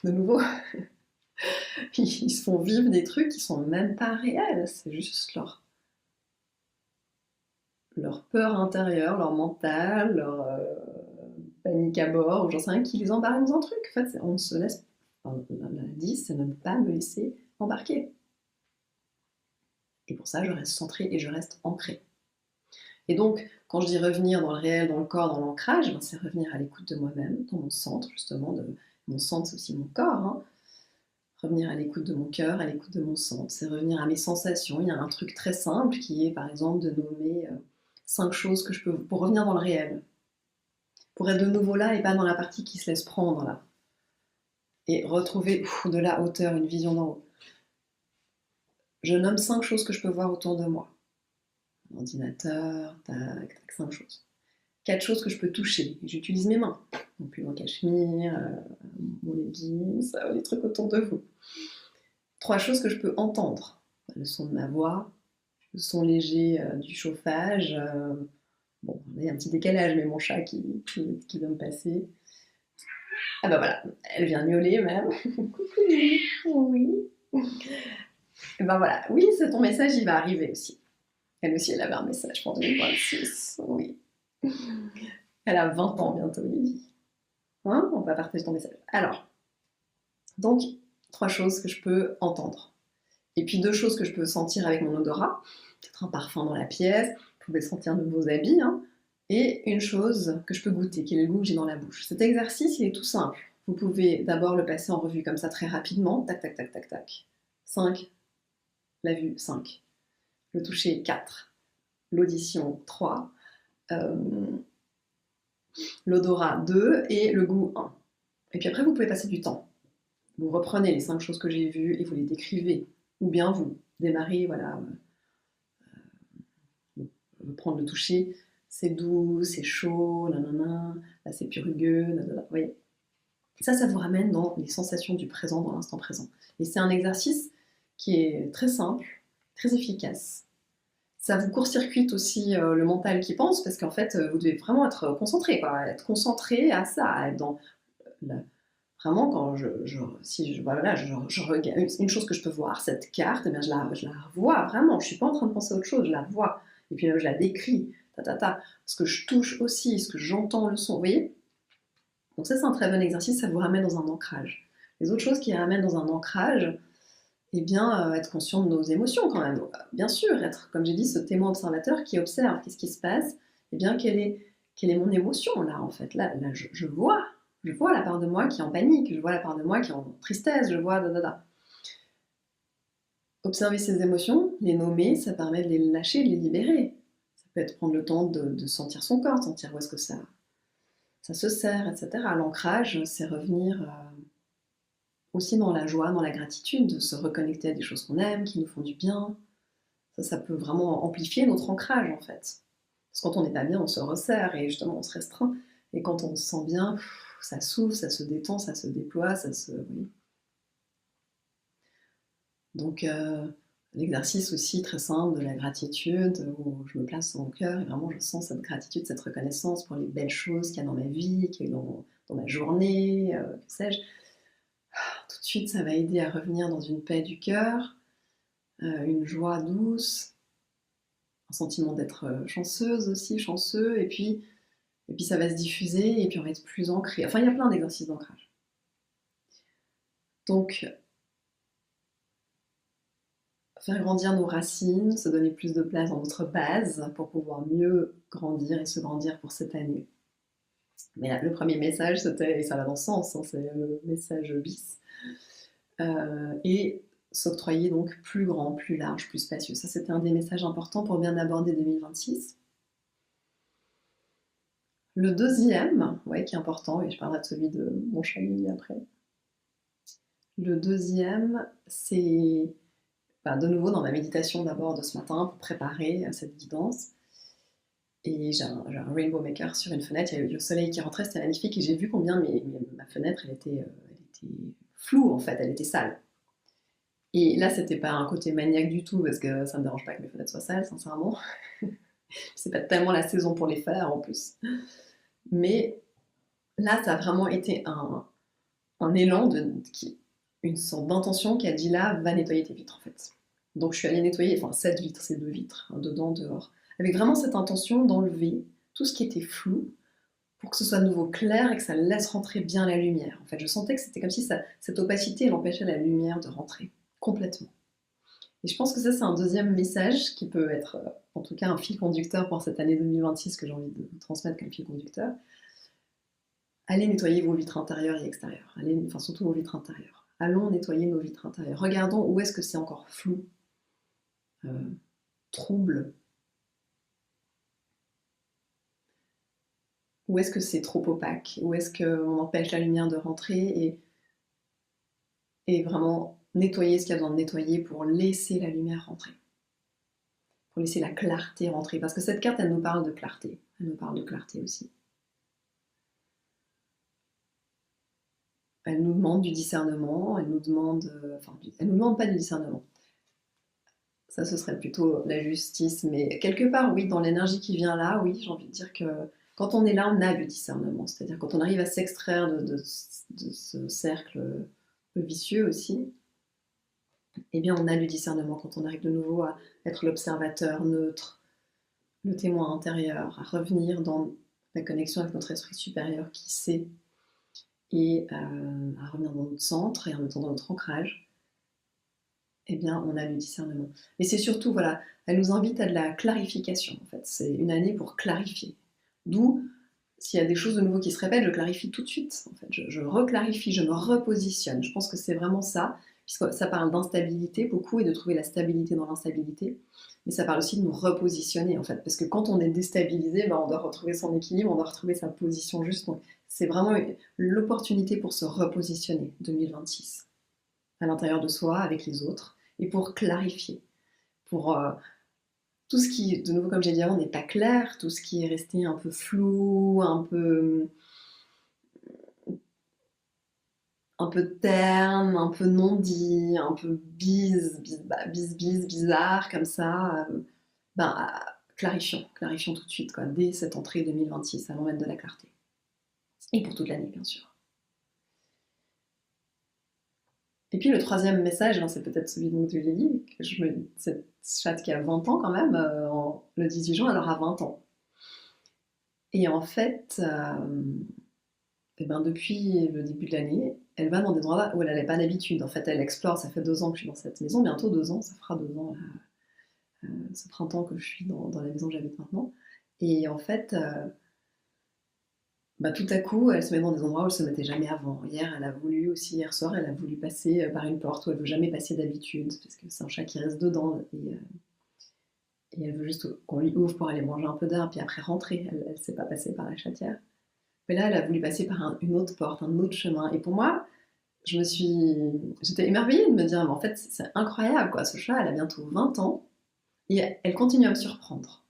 de nouveau. Ils se font vivre des trucs qui sont même pas réels, c'est juste leur peur intérieure, leur mental, leur panique à bord, ou j'en sais rien, qui les embarque dans un truc. En fait, on se laisse. Enfin, la 10, c'est ne pas me laisser embarquer. Et pour ça, je reste centrée et je reste ancrée. Et donc, quand je dis revenir dans le réel, dans le corps, dans l'ancrage, ben, c'est revenir à l'écoute de moi-même, dans mon centre, justement. Mon centre, c'est aussi mon corps. Hein. Revenir à l'écoute de mon cœur, à l'écoute de mon centre. C'est revenir à mes sensations. Il y a un truc très simple qui est, par exemple, de nommer 5 choses que je peux... pour revenir dans le réel. Pour être de nouveau là et pas dans la partie qui se laisse prendre, là. Et retrouver de la hauteur, une vision d'en haut. Je nomme 5 choses que je peux voir autour de moi. Ordinateur, tac, tac, 5 choses. 4 choses que je peux toucher. J'utilise mes mains. Mon pull en cachemire, mon leggings, les trucs autour de vous. 3 choses que je peux entendre. Le son de ma voix, le son léger du chauffage. Bon, il y a un petit décalage, mais mon chat qui vient de passer. Ah bah voilà, elle vient miauler même. Coucou, oui. Et ben voilà, oui, c'est ton message, il va arriver aussi. Elle aussi, elle avait un message pour 2026, oui. Elle a 20 ans bientôt, Lily. Hein, on va partager ton message. Alors, donc, 3 choses que je peux entendre. Et puis 2 choses que je peux sentir avec mon odorat. Peut-être un parfum dans la pièce, vous pouvez sentir de vos habits. Hein. Et une chose que je peux goûter, qui est le goût que j'ai dans la bouche. Cet exercice, il est tout simple. Vous pouvez d'abord le passer en revue comme ça très rapidement. Tac, tac, tac, tac, tac. 5. La vue, 5. Le toucher, 4. L'audition, 3. L'odorat, 2. Et le goût, 1. Et puis après, vous pouvez passer du temps. Vous reprenez les 5 choses que j'ai vues et vous les décrivez. Ou bien vous démarrez, voilà, prendre le toucher, c'est doux, c'est chaud, nanana, là c'est plus rugueux, nanana, vous voyez. Ça vous ramène dans les sensations du présent, dans l'instant présent. Et c'est un exercice qui est très simple, très efficace. Ça vous court-circuite aussi le mental qui pense, parce qu'en fait, vous devez vraiment être concentré, quoi, être concentré à ça, à être dans... Vraiment, quand voilà, je regarde une chose que je peux voir, cette carte, eh bien, je la revois vraiment. Je ne suis pas en train de penser à autre chose, je la vois. Et puis je la décris, ce que je touche aussi, ce que j'entends, le son, vous voyez. Donc ça, c'est un très bon exercice, ça vous ramène dans un ancrage. Les autres choses qui ramènent dans un ancrage, eh bien, être conscient de nos émotions quand même. Donc, bien sûr, être, comme j'ai dit, ce témoin observateur qui observe qu'est-ce qui se passe, eh bien, quelle est mon émotion là, en fait. Là je vois la part de moi qui est en panique, je vois la part de moi qui est en tristesse, je vois... Observer ses émotions, les nommer, ça permet de les lâcher, de les libérer. Ça peut être prendre le temps de sentir son corps, de sentir où est-ce que ça se serre, etc. L'ancrage, c'est revenir aussi dans la joie, dans la gratitude, de se reconnecter à des choses qu'on aime, qui nous font du bien. Ça peut vraiment amplifier notre ancrage, en fait. Parce que quand on n'est pas bien, on se resserre et justement on se restreint. Et quand on se sent bien, ça s'ouvre, ça se détend, ça se déploie, ça se... Oui. Donc l'exercice aussi très simple de la gratitude, où je me place dans mon cœur et vraiment je sens cette gratitude, cette reconnaissance pour les belles choses qu'il y a dans ma vie, qu'il y a eu dans ma journée, que sais-je. Tout de suite, ça va aider à revenir dans une paix du cœur, une joie douce, un sentiment d'être chanceuse aussi, chanceux, et puis ça va se diffuser, et puis on va être plus ancré. Enfin, il y a plein d'exercices d'ancrage. Donc, faire grandir nos racines, se donner plus de place dans notre base pour pouvoir mieux grandir et se grandir pour cette année. Mais là, le premier message, c'était, et ça va dans ce sens, hein, c'est le message bis, et s'octroyer donc plus grand, plus large, plus spacieux. Ça, c'était un des messages importants pour bien aborder 2026. Le deuxième, ouais, qui est important, et je parlerai de celui de mon chalet après. Le deuxième, c'est de nouveau dans ma méditation d'abord de ce matin pour préparer cette guidance. Et j'ai un rainbow maker sur une fenêtre, il y a eu le soleil qui rentrait, c'était magnifique, et j'ai vu combien ma fenêtre, elle était floue en fait, elle était sale. Et là, c'était pas un côté maniaque du tout, parce que ça me dérange pas que mes fenêtres soient sales, sincèrement. C'est pas tellement la saison pour les faire en plus. Mais là, ça a vraiment été un élan, une sorte d'intention qui a dit là, va nettoyer tes vitres en fait. Donc je suis allée nettoyer, enfin 7 vitres, c'est 2 vitres, hein, dedans, dehors. Avec vraiment cette intention d'enlever tout ce qui était flou pour que ce soit de nouveau clair et que ça laisse rentrer bien la lumière. En fait, je sentais que c'était comme si cette opacité, elle empêchait la lumière de rentrer complètement. Et je pense que ça, c'est un deuxième message qui peut être, en tout cas, un fil conducteur pour cette année 2026 que j'ai envie de vous transmettre comme fil conducteur. Allez nettoyer vos vitres intérieures et extérieures. Enfin, surtout vos vitres intérieures. Allons nettoyer nos vitres intérieures. Regardons où est-ce que c'est encore flou, trouble. Où est-ce que c'est trop opaque? Où est-ce qu'on empêche la lumière de rentrer et vraiment nettoyer ce qu'il y a besoin de nettoyer pour laisser la lumière rentrer. Pour laisser la clarté rentrer. Parce que cette carte, elle nous parle de clarté. Elle nous parle de clarté aussi. Elle nous demande du discernement, elle nous demande pas du discernement. Ça, ce serait plutôt la justice, mais quelque part, oui, dans l'énergie qui vient là, oui, j'ai envie de dire que quand on est là, on a du discernement. C'est-à-dire quand on arrive à s'extraire de ce cercle vicieux aussi, eh bien, on a du discernement quand on arrive de nouveau à être l'observateur neutre, le témoin intérieur, à revenir dans la connexion avec notre esprit supérieur qui sait, et à revenir dans notre centre et en étant dans notre ancrage, eh bien, on a du discernement. Mais c'est surtout, voilà, elle nous invite à de la clarification, en fait. C'est une année pour clarifier. D'où, s'il y a des choses de nouveau qui se répètent, je clarifie tout de suite. En fait, je reclarifie, je me repositionne. Je pense que c'est vraiment ça, puisque ça parle d'instabilité beaucoup et de trouver la stabilité dans l'instabilité. Mais ça parle aussi de nous repositionner, en fait. Parce que quand on est déstabilisé, on doit retrouver son équilibre, on doit retrouver sa position juste. Donc, c'est vraiment l'opportunité pour se repositionner, 2026, à l'intérieur de soi, avec les autres, et pour clarifier, pour tout ce qui, de nouveau, comme j'ai dit avant, n'est pas clair, tout ce qui est resté un peu flou, un peu terne, un peu non dit, un peu bizarre, comme ça, clarifions tout de suite, quoi, dès cette entrée 2026, allons mettre de la clarté. Et pour toute l'année, bien sûr. Et puis le troisième message, c'est peut-être celui de Lily, cette chatte qui a 20 ans quand même, le 18 juin, elle aura 20 ans. Et en fait, depuis le début de l'année, elle va dans des endroits où elle n'avait pas d'habitude. En fait, elle explore, ça fait 2 ans que je suis dans cette maison, bientôt 2 ans, ça fera 2 ans ce printemps que je suis dans la maison que j'habite maintenant. Et en fait, tout à coup, elle se met dans des endroits où elle se mettait jamais avant. Hier, elle a voulu aussi, hier soir, elle a voulu passer par une porte où elle ne veut jamais passer d'habitude, parce que c'est un chat qui reste dedans, et elle veut juste qu'on lui ouvre pour aller manger un peu d'air, puis après rentrer. Elle ne sait pas passer par la chatière. Mais là, elle a voulu passer par une autre porte, un autre chemin. Et pour moi, j'étais émerveillée de me dire, mais en fait, c'est incroyable, quoi. Ce chat, elle a bientôt 20 ans, et elle continue à me surprendre.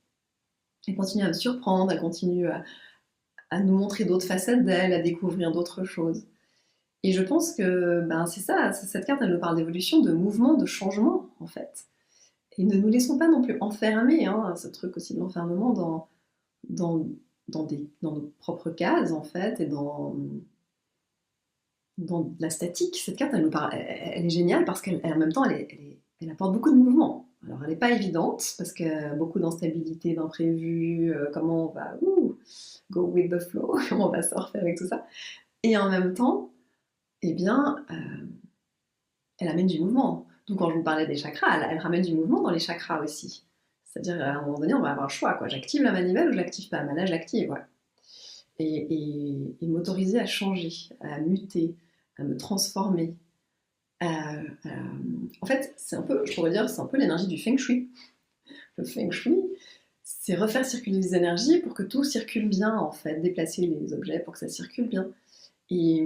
Elle continue à me surprendre, elle continue à nous montrer d'autres facettes d'elle, à découvrir d'autres choses. Et je pense que ben, c'est ça, cette carte, elle nous parle d'évolution, de mouvement, de changement, en fait. Et ne nous laissons pas non plus enfermer, hein, ce truc aussi de l'enfermement dans, dans nos propres cases, en fait, et dans la statique. Cette carte, elle nous parle, elle est géniale parce qu'en même temps, elle apporte beaucoup de mouvement. Alors, elle n'est pas évidente parce que beaucoup d'instabilité, d'imprévus, comment on va go with the flow, comment on va surfer avec tout ça. Et en même temps, eh bien, elle amène du mouvement. Donc, quand je vous parlais des chakras, elle ramène du mouvement dans les chakras aussi. C'est-à-dire, à un moment donné, on va avoir le choix, quoi. J'active la manivelle ou je l'active pas. Ben là, je l'active, ouais. Et m'autoriser à changer, à muter, à me transformer. En fait, c'est un peu, je pourrais dire, c'est un peu l'énergie du Feng Shui. Le Feng Shui, c'est refaire circuler les énergies pour que tout circule bien, en fait, déplacer les objets pour que ça circule bien. Et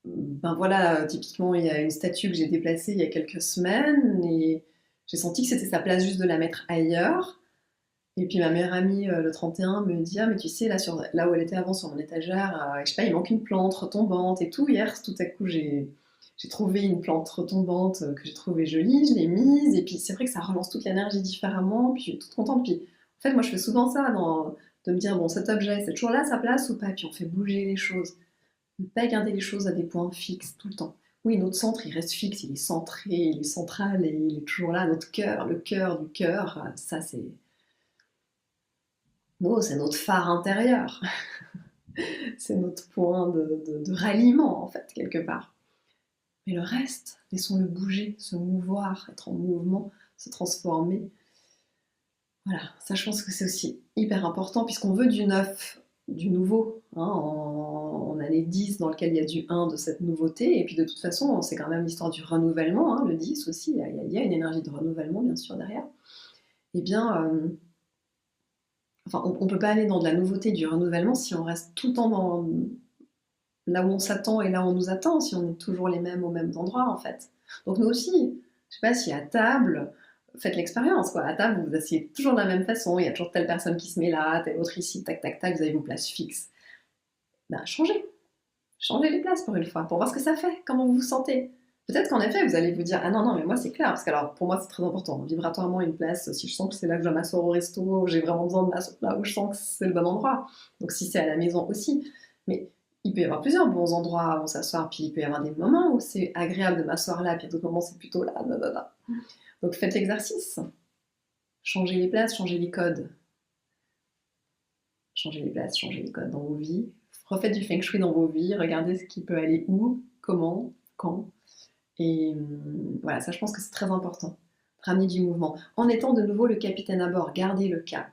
ben voilà, typiquement, il y a une statue que j'ai déplacée il y a quelques semaines et j'ai senti que c'était sa place juste de la mettre ailleurs. Et puis ma meilleure amie, le 31, me dit: Ah, mais tu sais, là où elle était avant sur mon étagère, je sais pas, il manque une plante retombante et tout. Hier, tout à coup, j'ai trouvé une plante retombante que j'ai trouvée jolie, je l'ai mise. Et puis c'est vrai que ça relance toute l'énergie différemment. Puis je suis toute contente. Puis en fait, moi, je fais souvent ça, de me dire: Bon, cet objet, c'est toujours là à sa place ou pas? Puis on fait bouger les choses. Ne pas garder les choses à des points fixes tout le temps. Oui, notre centre, il reste fixe, il est centré, il est central et il est toujours là. Notre cœur, le cœur du cœur, ça, c'est notre phare intérieur. C'est notre point de ralliement, en fait, quelque part. Mais le reste, laissons-le bouger, se mouvoir, être en mouvement, se transformer. Voilà, ça je pense que c'est aussi hyper important puisqu'on veut du neuf, du nouveau, hein, en année 10 dans lequel il y a du 1 de cette nouveauté. Et puis de toute façon, c'est quand même l'histoire du renouvellement, hein, le 10 aussi, il y a une énergie de renouvellement bien sûr derrière. Eh bien, enfin, on ne peut pas aller dans de la nouveauté, du renouvellement si on reste tout le temps là où on s'attend et là où on nous attend, si on est toujours les mêmes aux mêmes endroits en fait. Donc nous aussi, je sais pas si à table, faites l'expérience quoi. À table, vous vous asseyez toujours de la même façon, il y a toujours telle personne qui se met là, telle autre ici, tac tac tac, vous avez vos places fixes. Ben changez, changez les places pour une fois, pour voir ce que ça fait, comment vous vous sentez. Peut-être qu'en effet, vous allez vous dire: Ah non, non, mais moi c'est clair, parce que alors pour moi c'est très important, vibratoirement une place, si je sens que c'est là que je dois m'asseoir au resto, j'ai vraiment besoin de m'asseoir là où je sens que c'est le bon endroit. Donc si c'est à la maison aussi. Mais il peut y avoir plusieurs bons endroits où s'asseoir, puis il peut y avoir des moments où c'est agréable de m'asseoir là, puis d'autres moments c'est plutôt là, blablabla. Donc faites l'exercice, changez les places, changez les codes, changez les places, changez les codes dans vos vies, refaites du feng shui dans vos vies, regardez ce qui peut aller où, comment, quand. Et voilà, ça je pense que c'est très important. Ramener du mouvement. En étant de nouveau le capitaine à bord, gardez le cap.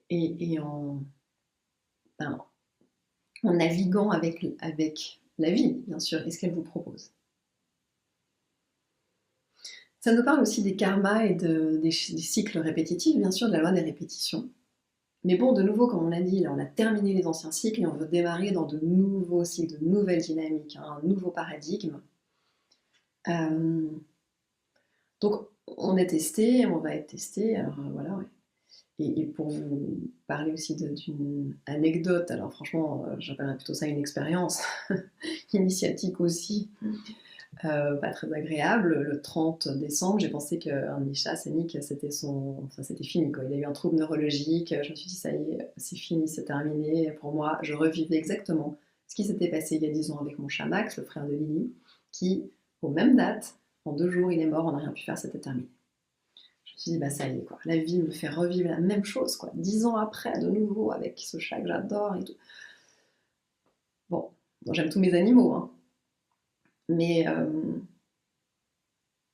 Et ben, en naviguant avec la vie, bien sûr, et ce qu'elle vous propose. Ça nous parle aussi des karmas et des cycles répétitifs, bien sûr, de la loi des répétitions. Mais bon, de nouveau, comme on l'a dit, là, on a terminé les anciens cycles et on veut démarrer dans de nouveaux cycles, de nouvelles dynamiques, un nouveau paradigme. Donc, on est testé, on va être testé, alors voilà. Ouais. Et pour vous parler aussi d'une anecdote, alors franchement, j'appellerais plutôt ça une expérience initiatique aussi, pas très agréable. Le 30 décembre, j'ai pensé qu'un de mes chats, Nick, c'était fini, quoi. Il a eu un trouble neurologique. Je me suis dit, ça y est, c'est fini, c'est terminé. Pour moi, je revivais exactement ce qui s'était passé il y a 10 ans avec mon chat Max, le frère de Lily, qui, aux mêmes dates, en 2 jours, il est mort, on n'a rien pu faire, c'était terminé. Je me suis dit, bah ça y est, quoi. La vie me fait revivre la même chose, quoi. 10 ans après, de nouveau, avec ce chat que j'adore et tout. Bon, j'aime tous mes animaux, hein. Mais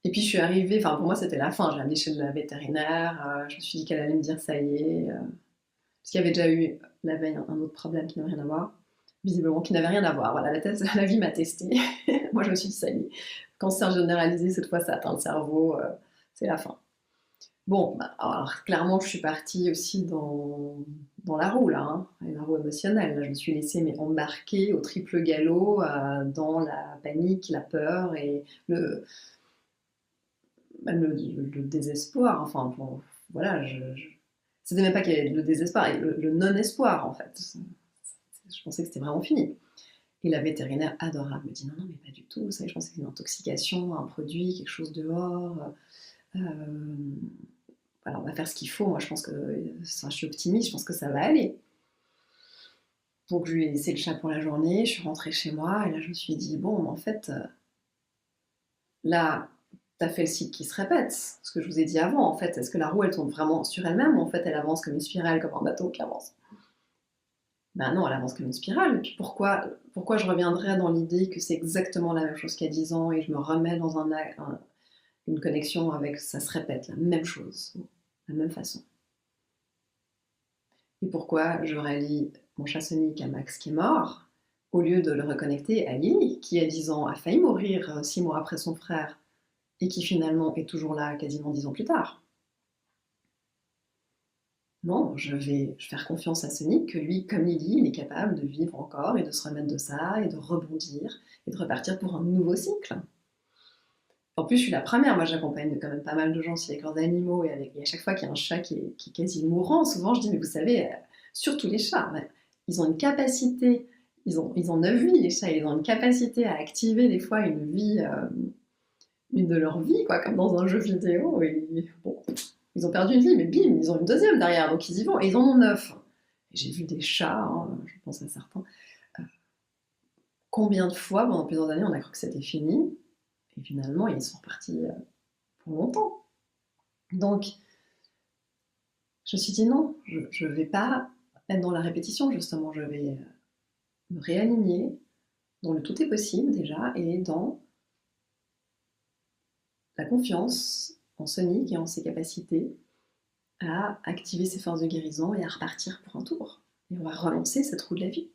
et puis je suis arrivée, enfin pour moi c'était la fin, j'ai amené chez la vétérinaire, je me suis dit qu'elle allait me dire ça y est, parce qu'il y avait déjà eu la veille un autre problème qui n'avait rien à voir, visiblement qui n'avait rien à voir, voilà, la vie m'a testée, moi je me suis dit ça y est, cancer généralisé, cette fois ça atteint le cerveau, c'est la fin. Bon, bah, alors clairement je suis partie aussi dans la roue là, hein, la roue émotionnelle, là, je me suis laissée embarquer au triple galop dans la panique, la peur et même le désespoir, enfin, bon, voilà, c'était même pas qu'il y avait le désespoir, le non-espoir, en fait. Je pensais que c'était vraiment fini. Et la vétérinaire adorable me dit non, non, mais pas du tout. Ça, je pensais que c'était une intoxication, un produit, quelque chose dehors. Euh, voilà, on va faire ce qu'il faut. Moi, je pense que, enfin, je suis optimiste, je pense que ça va aller. Donc, je lui ai laissé le chat pour la journée. Je suis rentrée chez moi et là, je me suis dit bon, en fait, là, t'as fait le cycle qui se répète. Ce que je vous ai dit avant, en fait, est-ce que la roue, elle tourne vraiment sur elle-même ou en fait, elle avance comme une spirale, comme un bateau qui avance? Ben non, elle avance comme une spirale. Et puis pourquoi je reviendrais dans l'idée que c'est exactement la même chose qu'il y a 10 ans et je me remets dans une connexion avec ça se répète, la même chose, la même façon. Et pourquoi je rallie mon chat Sonic à Max qui est mort au lieu de le reconnecter à Lily qui, à 10 ans, a failli mourir 6 mois après son frère et qui finalement est toujours là quasiment 10 ans plus tard. Non, je vais faire confiance à Sonic que lui, comme Lily, il est capable de vivre encore et de se remettre de ça et de rebondir et de repartir pour un nouveau cycle. En plus, je suis la première, moi j'accompagne quand même pas mal de gens aussi avec leurs animaux et à chaque fois qu'il y a un chat qui est quasi mourant, souvent je dis, mais vous savez, surtout les chats, ils ont une capacité, ils ont 9 vies les chats, ils ont une capacité à activer des fois une vie, une de leur vie, quoi, comme dans un jeu vidéo. Et, bon, ils ont perdu une vie, mais bim, ils ont une deuxième derrière, donc ils y vont, et ils en ont 9. J'ai vu des chats, hein, je pense à certains, euh, combien de fois pendant plusieurs années on a cru que c'était fini, et finalement ils sont repartis pour longtemps. Donc je me suis dit non, je ne vais pas être dans la répétition, justement, je vais me réaligner dans le tout est possible déjà, et dans la confiance en Sonic et en ses capacités à activer ses forces de guérison et à repartir pour un tour. Et on va relancer cette roue de la vie.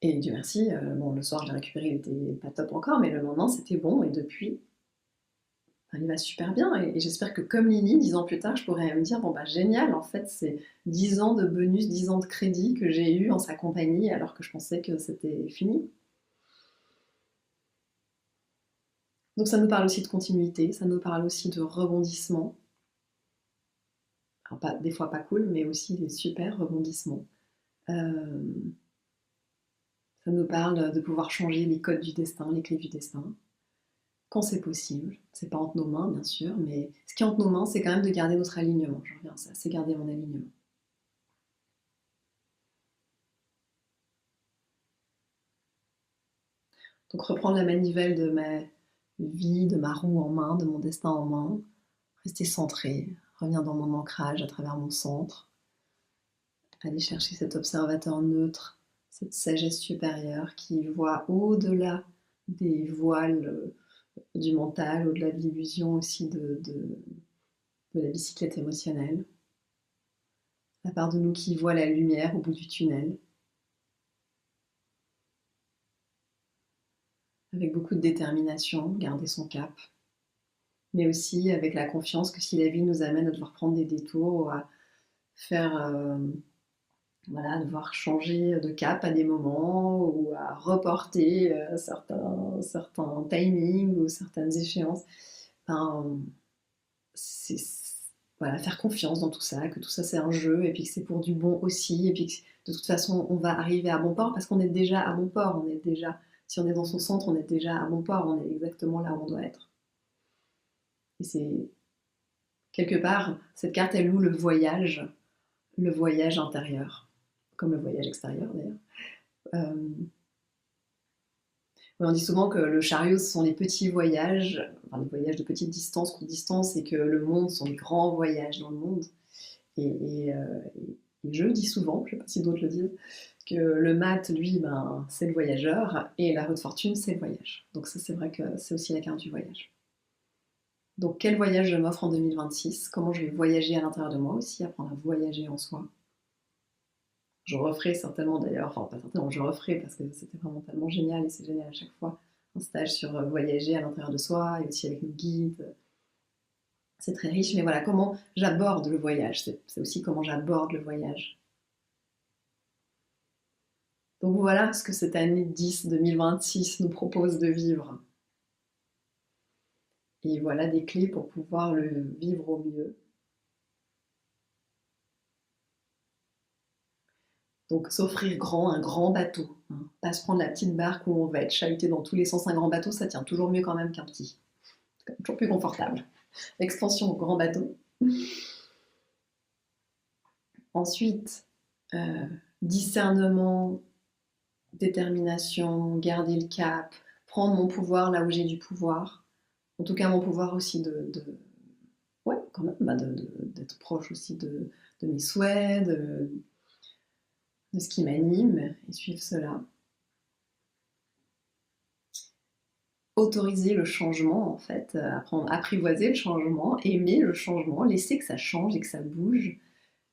Et Dieu merci, bon, le soir je l'ai récupéré, il était pas top encore, mais le lendemain c'était bon, et depuis, il va super bien. Et j'espère que comme Lily, 10 ans plus tard, je pourrais me dire, bon bah génial, en fait c'est 10 ans de bonus, 10 ans de crédit que j'ai eu en sa compagnie alors que je pensais que c'était fini. Donc ça nous parle aussi de continuité, ça nous parle aussi de rebondissement. Alors pas, des fois pas cool, mais aussi des super rebondissements. Euh, Ça nous parle de pouvoir changer les codes du destin, les clés du destin, quand c'est possible. C'est pas entre nos mains, bien sûr, mais ce qui est entre nos mains, c'est quand même de garder notre alignement. Je reviens à ça, c'est garder mon alignement. Donc reprendre la manivelle de ma vie, de ma roue en main, de mon destin en main, rester centré, revenir dans mon ancrage à travers mon centre, aller chercher cet observateur neutre, cette sagesse supérieure qui voit au-delà des voiles du mental, au-delà de l'illusion aussi de la bicyclette émotionnelle, la part de nous qui voit la lumière au bout du tunnel, avec beaucoup de détermination, garder son cap, mais aussi avec la confiance que si la vie nous amène à devoir prendre des détours ou à faire, voilà, devoir changer de cap à des moments ou à reporter certains timings ou certaines échéances, ben, c'est voilà, faire confiance dans tout ça, que tout ça c'est un jeu et puis que c'est pour du bon aussi et puis que de toute façon on va arriver à bon port parce qu'on est déjà à bon port, on est déjà, si on est dans son centre, on est déjà à bon port, on est exactement là où on doit être. Et c'est quelque part, cette carte elle loue le voyage intérieur, comme le voyage extérieur d'ailleurs. Euh, on dit souvent que le chariot ce sont les petits voyages, enfin les voyages de petite distance, courte distance, et que le monde sont les grands voyages dans le monde. Et je dis souvent, je ne sais pas si d'autres le disent, que le mat, lui, ben, c'est le voyageur et la roue de fortune, c'est le voyage. Donc ça, c'est vrai que c'est aussi la carte du voyage. Donc quel voyage je m'offre en 2026? Comment je vais voyager à l'intérieur de moi aussi, apprendre à voyager en soi. Je referai certainement d'ailleurs, enfin pas certainement, je referai parce que c'était vraiment tellement génial et c'est génial à chaque fois, un stage sur voyager à l'intérieur de soi et aussi avec nos guides. C'est très riche, mais voilà, comment j'aborde le voyage, c'est aussi comment j'aborde le voyage. Donc voilà ce que cette année 10 2026 nous propose de vivre. Et voilà des clés pour pouvoir le vivre au mieux. Donc s'offrir grand, un grand bateau, hein. Pas se prendre la petite barque où on va être chahuté dans tous les sens. Un grand bateau, ça tient toujours mieux quand même qu'un petit. C'est toujours plus confortable. Extension au grand bateau. Ensuite, discernement, détermination, garder le cap, prendre mon pouvoir là où j'ai du pouvoir. En tout cas, mon pouvoir aussi ouais, quand même, d'être proche aussi de mes souhaits, de ce qui m'anime et suivre cela. Autoriser le changement, en fait, apprivoiser le changement, aimer le changement, laisser que ça change et que ça bouge,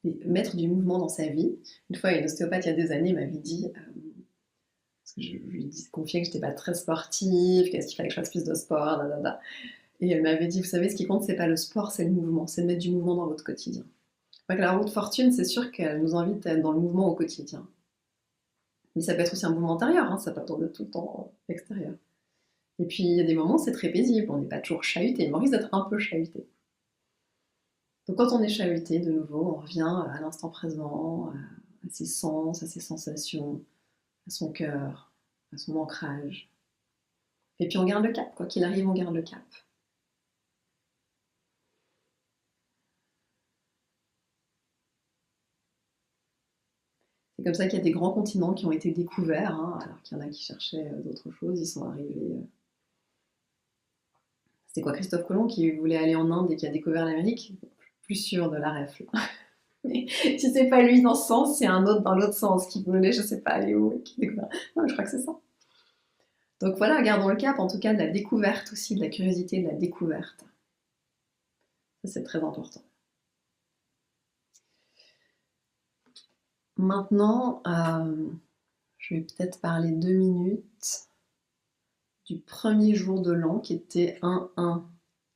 et mettre du mouvement dans sa vie. Une fois, une ostéopathe, il y a des années, m'avait dit, parce que je lui confiais que je n'étais pas très sportive, qu'est-ce qu'il fallait que je fasse plus de sport, da. Et elle m'avait dit, vous savez, ce qui compte, c'est pas le sport, c'est le mouvement, c'est de mettre du mouvement dans votre quotidien. Donc la roue de fortune, c'est sûr qu'elle nous invite à être dans le mouvement au quotidien. Mais ça peut être aussi un mouvement intérieur, hein, ça peut être tout le temps extérieur. Et puis il y a des moments, c'est très paisible, on n'est pas toujours chahuté, mais on risque d'être un peu chahuté. Donc quand on est chahuté, de nouveau, on revient à l'instant présent, à ses sens, à ses sensations, à son cœur, à son ancrage. Et puis on garde le cap, quoi qu'il arrive, on garde le cap. C'est comme ça qu'il y a des grands continents qui ont été découverts, hein, alors qu'il y en a qui cherchaient d'autres choses, ils sont arrivés. C'était quoi, Christophe Colomb qui voulait aller en Inde et qui a découvert l'Amérique? Plus sûr de la ref là. Mais si c'est pas lui dans ce sens, c'est un autre dans l'autre sens qui voulait, je sais pas aller où, et qui découvre. Non, je crois que c'est ça. Donc voilà, gardons le cap en tout cas de la découverte aussi, de la curiosité, de la découverte. Ça c'est très important. Maintenant, je vais peut-être parler 2 minutes du premier jour de l'an qui était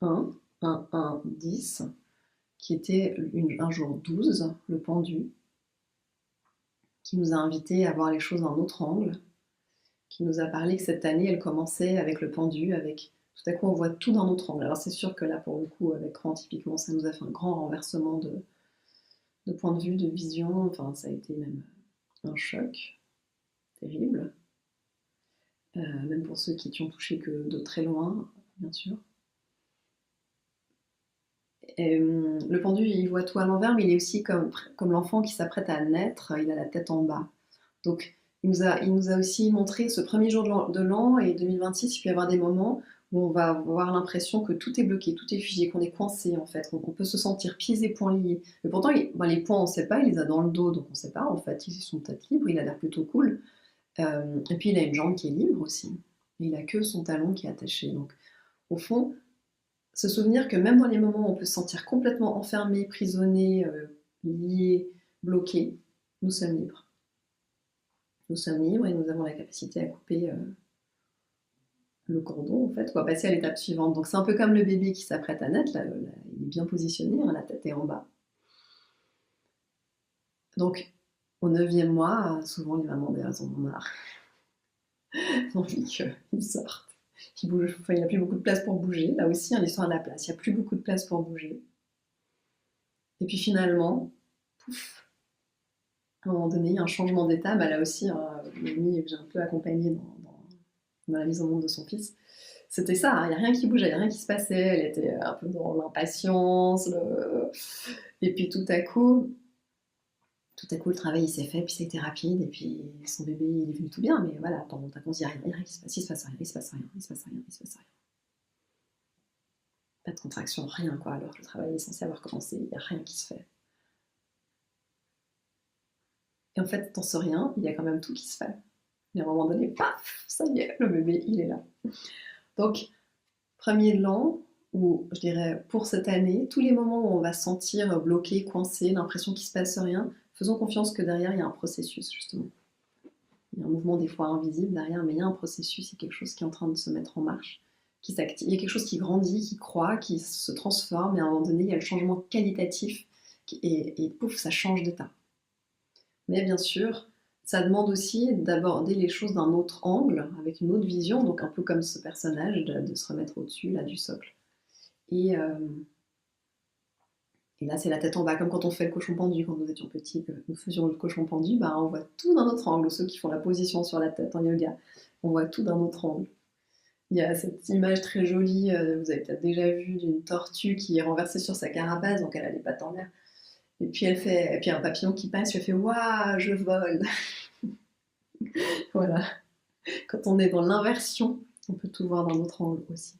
1-1-1-1-1-10, qui était un jour 12, le pendu, qui nous a invités à voir les choses d'un autre angle, qui nous a parlé que cette année, elle commençait avec le pendu, avec tout à coup on voit tout d'un autre angle. Alors c'est sûr que là, pour le coup, avec Ran, typiquement, ça nous a fait un grand renversement de point de vue, de vision, enfin ça a été même un choc terrible, même pour ceux qui t'y ont touché que de très loin, bien sûr. Et, le pendu, il voit tout à l'envers, mais il est aussi comme l'enfant qui s'apprête à naître, il a la tête en bas. Donc il nous a aussi montré ce premier jour de l'an et 2026, il peut y avoir des moments où on va avoir l'impression que tout est bloqué, tout est figé, qu'on est coincé en fait, qu'on peut se sentir pieds et poings liés. Mais pourtant, les poings, on ne sait pas, il les a dans le dos, donc on ne sait pas en fait, ils sont peut-être libres, il a l'air plutôt cool. Et puis il a une jambe qui est libre aussi, et il a que son talon qui est attaché. Donc au fond, se souvenir que même dans les moments où on peut se sentir complètement enfermé, prisonnier, lié, bloqué, nous sommes libres. Nous sommes libres et nous avons la capacité à couper le cordon, en fait, ou à passer à l'étape suivante. Donc c'est un peu comme le bébé qui s'apprête à naître, là, il est bien positionné, hein, la tête est en bas. Donc au 9e mois, souvent les mamans d'ailleurs en ont marre, ont envie qu'ils sortent, qu'ils bougent. Enfin, il n'y a plus beaucoup de place pour bouger. Là aussi, hein, l'histoire de la place, il n'y a plus beaucoup de place pour bouger. Et puis finalement, pouf, à un moment donné, il y a un changement d'état. Bah, là aussi, Mimi, que j'ai un peu accompagnée dans la mise au monde de son fils, c'était ça, hein, il n'y a rien qui bougeait, il n'y a rien qui se passait, elle était un peu dans l'impatience, et puis tout à coup, le travail il s'est fait, puis c'était rapide, et puis son bébé il est venu tout bien, mais voilà, pendant ta il n'y a rien qui se passe, il se passe rien, il se passe rien, il se passe rien, il se passe rien. Pas de contraction, rien quoi, alors que le travail est censé avoir commencé, il n'y a rien qui se fait. Et en fait, dans ce rien, il y a quand même tout qui se fait. Et à un moment donné, paf, ça y est, le bébé, il est là. Donc, premier de l'an, ou je dirais pour cette année, tous les moments où on va se sentir bloqué, coincé, l'impression qu'il ne se passe rien, faisons confiance que derrière, il y a un processus, justement. Il y a un mouvement des fois invisible derrière, mais il y a un processus, il y a quelque chose qui est en train de se mettre en marche, qui s'active. Il y a quelque chose qui grandit, qui croît, qui se transforme, et à un moment donné, il y a le changement qualitatif, et pouf, ça change d'état. Mais bien sûr, ça demande aussi d'aborder les choses d'un autre angle, avec une autre vision, donc un peu comme ce personnage, de se remettre au-dessus là, du socle. Et, et là, c'est la tête en bas, comme quand on fait le cochon pendu, quand nous étions petits, que nous faisions le cochon pendu, bah, on voit tout d'un autre angle. Ceux qui font la position sur la tête en yoga, on voit tout d'un autre angle. Il y a cette image très jolie, vous avez peut-être déjà vu, d'une tortue qui est renversée sur sa carapace, donc elle a les pattes en l'air. Et puis et puis un papillon qui passe, elle fait waouh, je vole. Voilà. Quand on est dans l'inversion, on peut tout voir d'un autre angle aussi.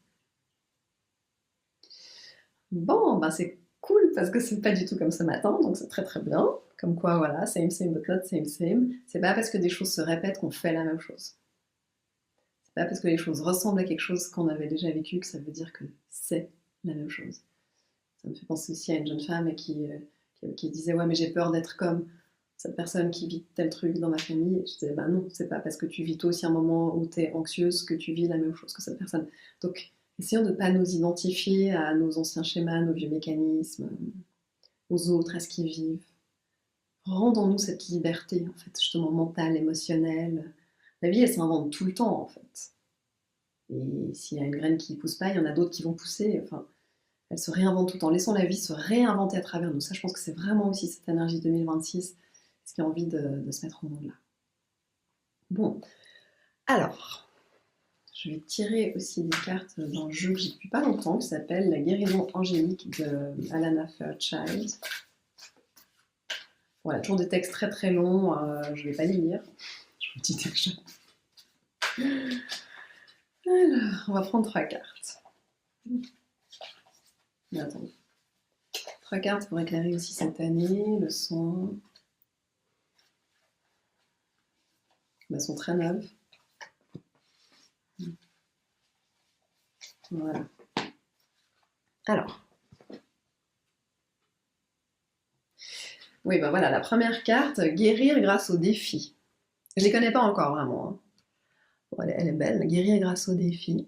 Bon, bah c'est cool parce que c'est pas du tout comme ce matin, donc c'est très très bien. Comme quoi, voilà, same same but not same same. C'est pas parce que des choses se répètent qu'on fait la même chose. C'est pas parce que les choses ressemblent à quelque chose qu'on avait déjà vécu que ça veut dire que c'est la même chose. Ça me fait penser aussi à une jeune femme qui disait ouais mais j'ai peur d'être comme cette personne qui vit tel truc dans ma famille. Et je disais bah non, c'est pas parce que tu vis toi aussi un moment où t'es anxieuse que tu vis la même chose que cette personne. Donc essayons de ne pas nous identifier à nos anciens schémas, nos vieux mécanismes, aux autres, à ce qu'ils vivent. Rendons-nous cette liberté, en fait, justement mentale, émotionnelle. La vie, elle s'invente tout le temps, en fait. Et s'il y a une graine qui ne pousse pas, il y en a d'autres qui vont pousser. Enfin, elle se réinvente tout le temps. Laissons la vie se réinventer à travers nous. Ça, je pense que c'est vraiment aussi cette énergie 2026, ce qui a envie de se mettre au monde là. Bon, alors, je vais tirer aussi des cartes d'un jeu que j'ai depuis pas longtemps, qui s'appelle La guérison angélique de Alana Fairchild. Voilà, toujours des textes très très longs, je vais pas les lire, je vous le dis déjà. Alors, on va prendre 3 cartes. Mais attendez. 3 cartes pour éclairer aussi cette année, le soin. Elles sont très neuves. Voilà. Alors. Oui, ben voilà, la première carte, guérir grâce au défi. Je les connais pas encore vraiment. Hein. Bon, elle est belle, guérir grâce au défi.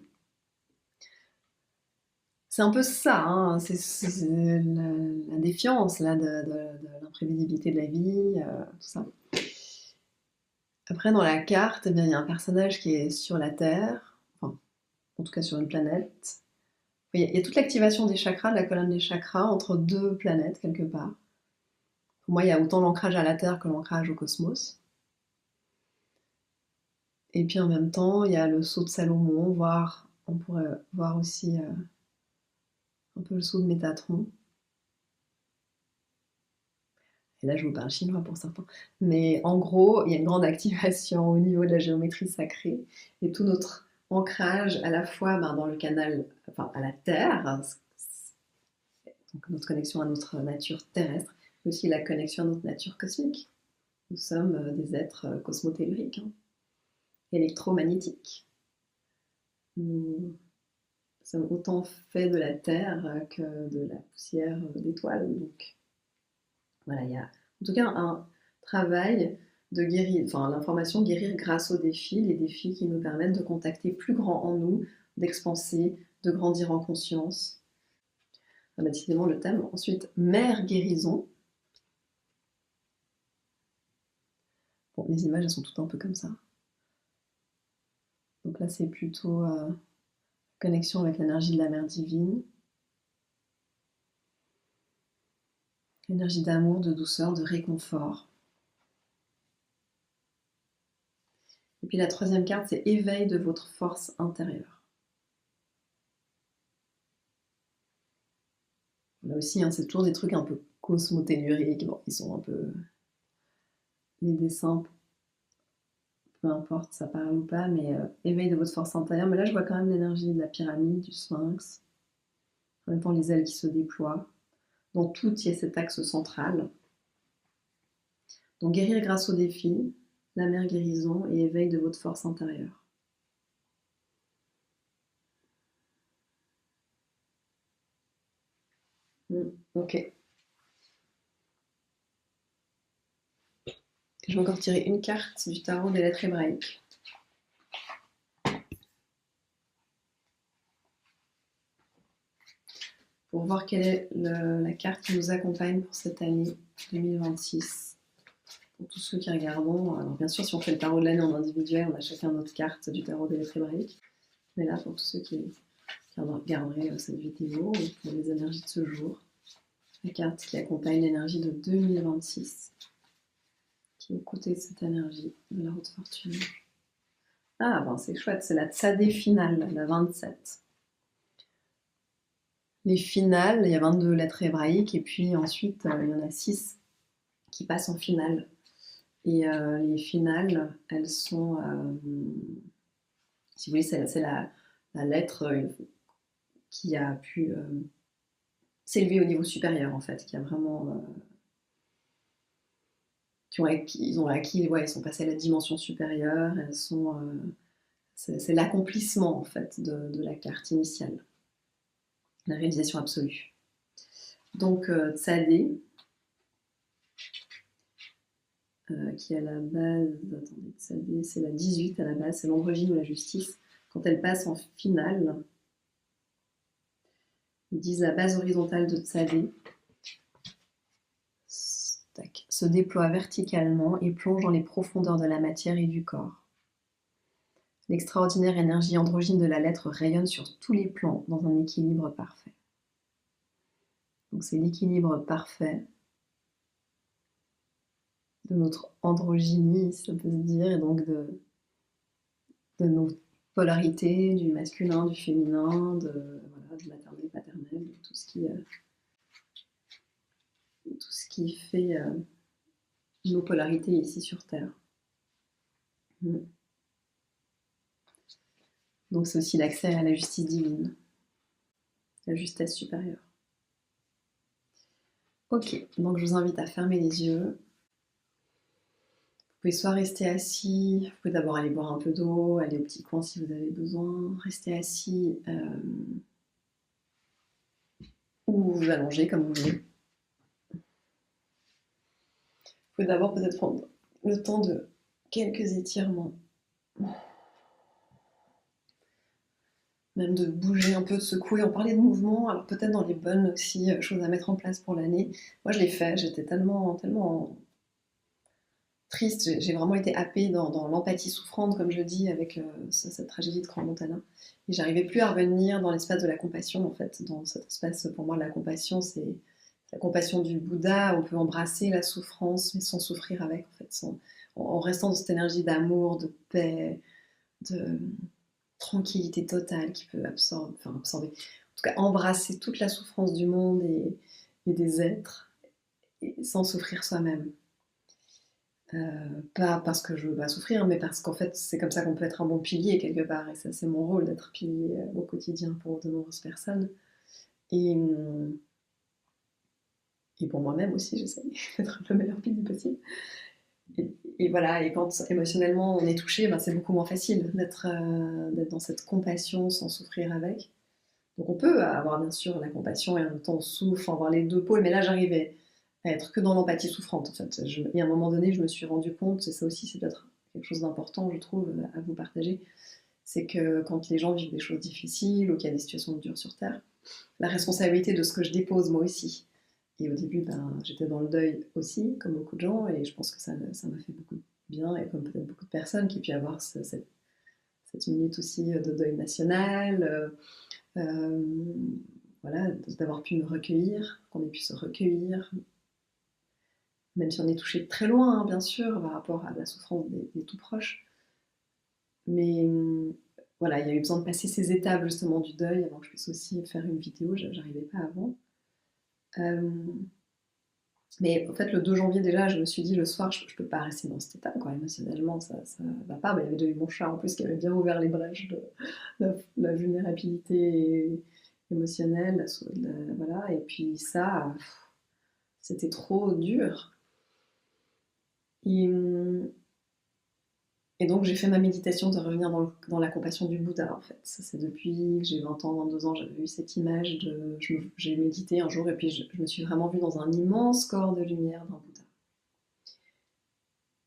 C'est un peu ça, hein, c'est la défiance là, de l'imprévisibilité de la vie, tout ça. Après, dans la carte, eh bien, il y a un personnage qui est sur la Terre, enfin, en tout cas sur une planète. Il y a toute l'activation des chakras, de la colonne des chakras, entre deux planètes, quelque part. Pour moi, il y a autant l'ancrage à la Terre que l'ancrage au cosmos. Et puis en même temps, il y a le sceau de Salomon, voire on pourrait voir aussi un peu le sceau de Métatron. Et là, je vous parle chinois pour certains. Mais en gros, il y a une grande activation au niveau de la géométrie sacrée. Et tout notre ancrage, à la fois dans le canal, enfin à la Terre, donc notre connexion à notre nature terrestre, mais aussi la connexion à notre nature cosmique. Nous sommes des êtres cosmotelluriques, hein, électromagnétiques. Nous sommes autant faits de la Terre que de la poussière d'étoiles. Donc voilà, il y a en tout cas un travail de guérir, enfin l'information guérir grâce aux défis, les défis qui nous permettent de contacter plus grand en nous, d'expanser, de grandir en conscience. Décidément le thème. Ensuite, mère guérison. Bon, les images elles sont toutes un peu comme ça. Donc là c'est plutôt connexion avec l'énergie de la mère divine. Énergie d'amour, de douceur, de réconfort. Et puis la troisième carte, c'est éveil de votre force intérieure. Là aussi, hein, c'est toujours des trucs un peu cosmotelluriques. Bon, ils sont un peu... Les dessins, peu importe, ça parle ou pas, mais éveil de votre force intérieure. Mais là, je vois quand même l'énergie de la pyramide, du sphinx. En même temps, les ailes qui se déploient. Dans tout, il y a cet axe central. Donc, guérir grâce au défi, la mère guérison et éveil de votre force intérieure. Ok. Je vais encore tirer une carte du tarot des lettres hébraïques. Pour voir quelle est la carte qui nous accompagne pour cette année 2026. Pour tous ceux qui regardons, alors bien sûr, si on fait le tarot de l'année en individuel, on a chacun notre carte du tarot des lettres hébraïques. Mais là, pour tous ceux qui qui regarderait cette vidéo pour les énergies de ce jour. La carte qui accompagne l'énergie de 2026, qui est aux côtés de cette énergie de la haute fortune. Ah ben c'est chouette, c'est la Tsadé finale, la 27. Les finales, il y a 22 lettres hébraïques et puis ensuite il y en a 6 qui passent en finale. Et les finales, elles sont, si vous voulez, c'est la lettre qui a pu s'élever au niveau supérieur en fait, qui a vraiment, ils ont acquis, ouais, ils sont passés à la dimension supérieure. Elles sont, c'est l'accomplissement en fait de la carte initiale, la réalisation absolue. Donc Tsadé, qui est à la base, attendez, Tsadé, c'est la 18 à la base, c'est l'androgyne ou la justice. Quand elle passe en finale, ils disent la base horizontale de Tsadé se déploie verticalement et plonge dans les profondeurs de la matière et du corps. L'extraordinaire énergie androgyne de la lettre rayonne sur tous les plans dans un équilibre parfait. Donc c'est l'équilibre parfait de notre androgynie, si on peut se dire, et donc de nos polarités, du masculin, du féminin, de maternel, paternel, de tout ce qui fait nos polarités ici sur Terre. Donc c'est aussi l'accès à la justice divine, la justesse supérieure. Ok, donc je vous invite à fermer les yeux. Vous pouvez soit rester assis, vous pouvez d'abord aller boire un peu d'eau, aller au petit coin si vous avez besoin, rester assis ou vous allonger comme vous voulez. Vous pouvez d'abord peut-être prendre le temps de quelques étirements. Même de bouger un peu, de secouer. On parlait de mouvement, alors peut-être dans les bonnes aussi choses à mettre en place pour l'année. Moi je l'ai fait, j'étais tellement triste, j'ai vraiment été happée dans l'empathie souffrante, comme je dis, avec cette tragédie de Grand Montana. Et j'arrivais plus à revenir dans l'espace de la compassion, en fait. Dans cet espace, pour moi, la compassion, c'est la compassion du Bouddha. On peut embrasser la souffrance, mais sans souffrir avec, en fait. En restant dans cette énergie d'amour, de paix, de tranquillité totale qui peut absorber, en tout cas embrasser toute la souffrance du monde et des êtres, et sans souffrir soi-même. Pas parce que je veux pas souffrir, mais parce qu'en fait c'est comme ça qu'on peut être un bon pilier quelque part, et ça c'est mon rôle d'être pilier au quotidien pour de nombreuses personnes. Et pour moi-même aussi, j'essaie d'être le meilleur pilier possible. Et voilà, et quand émotionnellement on est touché, ben, c'est beaucoup moins facile d'être dans cette compassion sans souffrir avec. Donc on peut avoir bien sûr la compassion et en même temps on souffre, avoir les deux pôles, mais là j'arrivais à être que dans l'empathie souffrante en fait. Et à un moment donné je me suis rendu compte, et ça aussi c'est peut-être quelque chose d'important je trouve à vous partager, c'est que quand les gens vivent des choses difficiles ou qu'il y a des situations dures sur Terre, la responsabilité de ce que je dépose moi aussi. Et au début, ben, j'étais dans le deuil aussi, comme beaucoup de gens, et je pense que ça m'a fait beaucoup de bien, et comme peut-être beaucoup de personnes qui pu avoir cette minute aussi de deuil national, voilà, d'avoir pu me recueillir, qu'on ait pu se recueillir, même si on est touché de très loin, hein, bien sûr, par rapport à la souffrance des tout proches. Mais voilà, il y a eu besoin de passer ces étapes justement du deuil avant que je puisse aussi faire une vidéo, j'arrivais pas avant. Mais en fait, le 2 janvier déjà, je me suis dit le soir, je peux pas rester dans cet état, quoi. Émotionnellement, ça va pas. Bah, il y avait déjà eu mon chat en plus qui avait bien ouvert les brèches de la vulnérabilité émotionnelle, voilà. Et puis ça, c'était trop dur. Et donc j'ai fait ma méditation de revenir dans la compassion du Bouddha en fait. Ça c'est depuis que j'ai 20 ans, 22 ans, j'avais eu cette image j'ai médité un jour et puis je me suis vraiment vue dans un immense corps de lumière d'un Bouddha.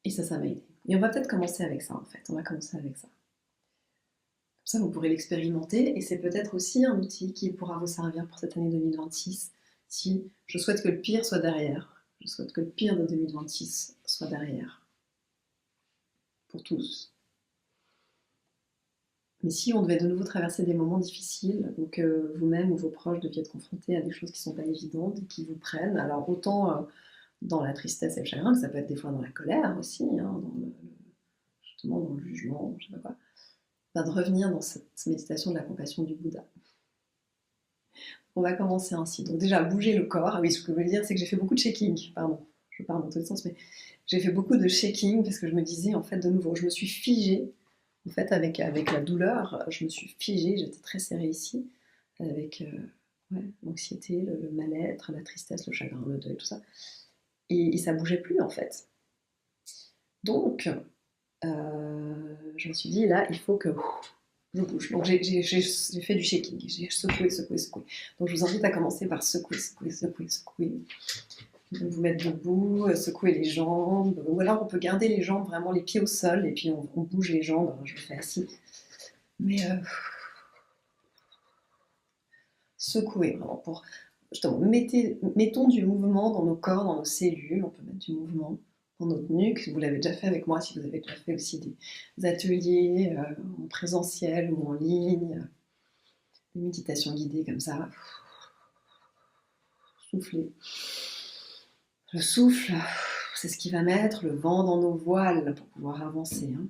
Et ça m'a aidé. Et on va peut-être commencer avec ça en fait, on va commencer avec ça. Comme ça vous pourrez l'expérimenter et c'est peut-être aussi un outil qui pourra vous servir pour cette année 2026 si je souhaite que le pire soit derrière. Je souhaite que le pire de 2026 soit derrière. Pour tous. Mais si on devait de nouveau traverser des moments difficiles, ou que vous-même ou vos proches deviez être confrontés à des choses qui ne sont pas évidentes et qui vous prennent, alors autant dans la tristesse et le chagrin, que ça peut être des fois dans la colère aussi, hein, justement dans le jugement, je sais pas quoi, ben de revenir dans cette méditation de la compassion du Bouddha. On va commencer ainsi. Donc déjà, bouger le corps. Ah oui, ce que je veux dire, c'est que j'ai fait beaucoup de shaking. Pardon, je parle dans tous les sens, mais j'ai fait beaucoup de shaking parce que je me disais, en fait, de nouveau, je me suis figée. En fait, avec la douleur, je me suis figée, j'étais très serrée ici, avec l'anxiété, le mal-être, la tristesse, le chagrin, le deuil, tout ça. Et ça bougeait plus, en fait. Donc, je me suis dit, là, il faut que je bouge. Donc j'ai fait du shaking, j'ai secoué. Donc je vous invite à commencer par secouer. Donc, vous mettre debout, secouer les jambes, ou alors on peut garder les jambes, vraiment les pieds au sol, et puis on bouge les jambes. Alors, je le fais assis. Mais secouer, vraiment, pour justement, mettons du mouvement dans nos corps, dans nos cellules. On peut mettre du mouvement dans notre nuque. Vous l'avez déjà fait avec moi, si vous avez déjà fait aussi des ateliers en présentiel ou en ligne, des méditations guidées comme ça. Souffler. Le souffle, c'est ce qui va mettre le vent dans nos voiles pour pouvoir avancer. Hein.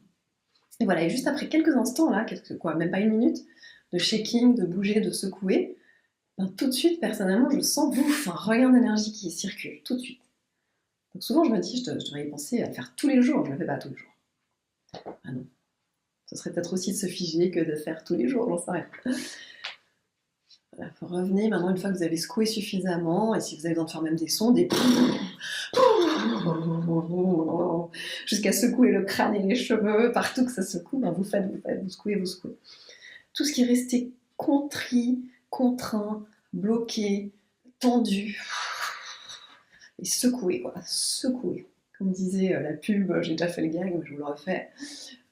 Et voilà, et juste après quelques instants, là, même pas une minute, de shaking, de bouger, de secouer, ben, tout de suite, personnellement, je sens un regain d'énergie qui circule, tout de suite. Donc souvent, je me dis, je devrais y penser à le faire tous les jours. Je ne le fais pas tous les jours. Ah non. Ce serait peut-être aussi de se figer que de faire tous les jours, j'en sais rien. Voilà, faut revenir maintenant, une fois que vous avez secoué suffisamment, et si vous avez besoin de faire même des sons, des jusqu'à secouer le crâne et les cheveux, partout que ça secoue, ben vous secouez. Tout ce qui est resté contrit, contraint, bloqué, tendu, et secouer, quoi, secouer. Comme disait la pub, j'ai déjà fait le gag, mais je vous le refais.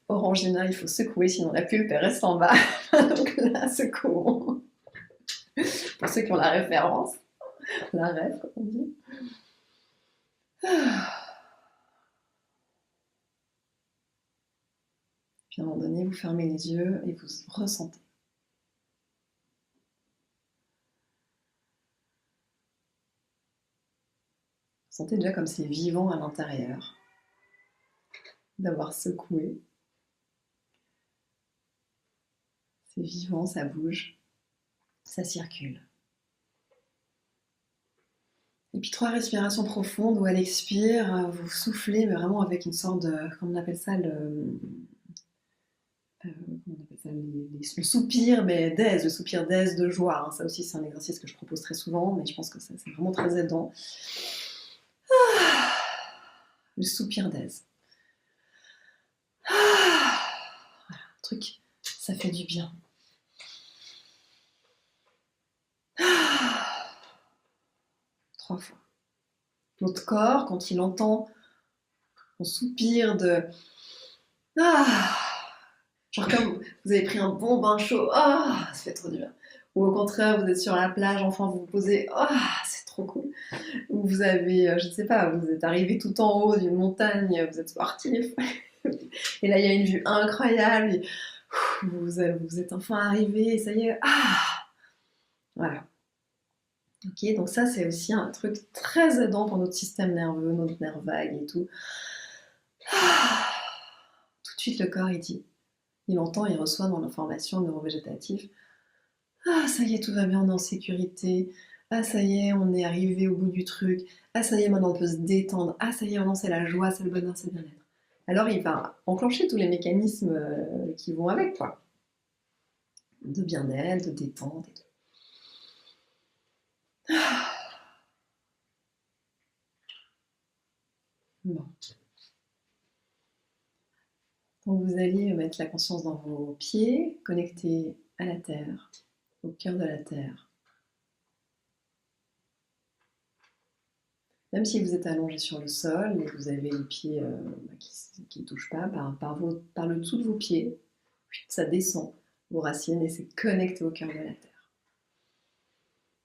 Orangina, il faut secouer, sinon la pulpe elle reste en bas. Donc là, secouons. Pour ceux qui ont la référence, la rêve, comme on dit. Puis à un moment donné, vous fermez les yeux et vous ressentez. Sentez déjà comme c'est vivant à l'intérieur, d'avoir secoué. C'est vivant, ça bouge, ça circule. Et puis 3 respirations profondes où à l'expire, vous soufflez, mais vraiment avec une sorte de, comment on appelle ça, le soupir, mais d'aise, le soupir d'aise, de joie. Hein. Ça aussi, c'est un exercice que je propose très souvent, mais je pense que c'est vraiment très aidant. Le soupir d'aise. Voilà, un truc, ça fait du bien. 3 fois. Notre corps, quand il entend un soupir de... genre comme vous avez pris un bon bain chaud, ça fait trop du bien. Ou au contraire, vous êtes sur la plage, enfin vous vous posez, c'est trop cool. Ou vous avez, je ne sais pas, vous êtes arrivé tout en haut d'une montagne, vous êtes sportif, et là il y a une vue incroyable, et vous êtes enfin arrivé, et ça y est, voilà. Ok, donc ça c'est aussi un truc très aidant pour notre système nerveux, notre nerf vague et tout. Tout de suite le corps il dit, il entend, il reçoit dans l'information neurovégétative, ça y est, tout va bien, on est en sécurité, ça y est, on est arrivé au bout du truc, ça y est, maintenant on peut se détendre, ça y est, maintenant c'est la joie, c'est le bonheur, c'est le bien-être. Alors il va enclencher tous les mécanismes qui vont avec, quoi. De bien-être, de détente et tout. Bon. Donc vous allez mettre la conscience dans vos pieds, connectés à la terre, au cœur de la terre. Même si vous êtes allongé sur le sol et que vous avez les pieds qui ne touchent pas, par le dessous de vos pieds, ça descend vos racines et c'est connecté au cœur de la terre.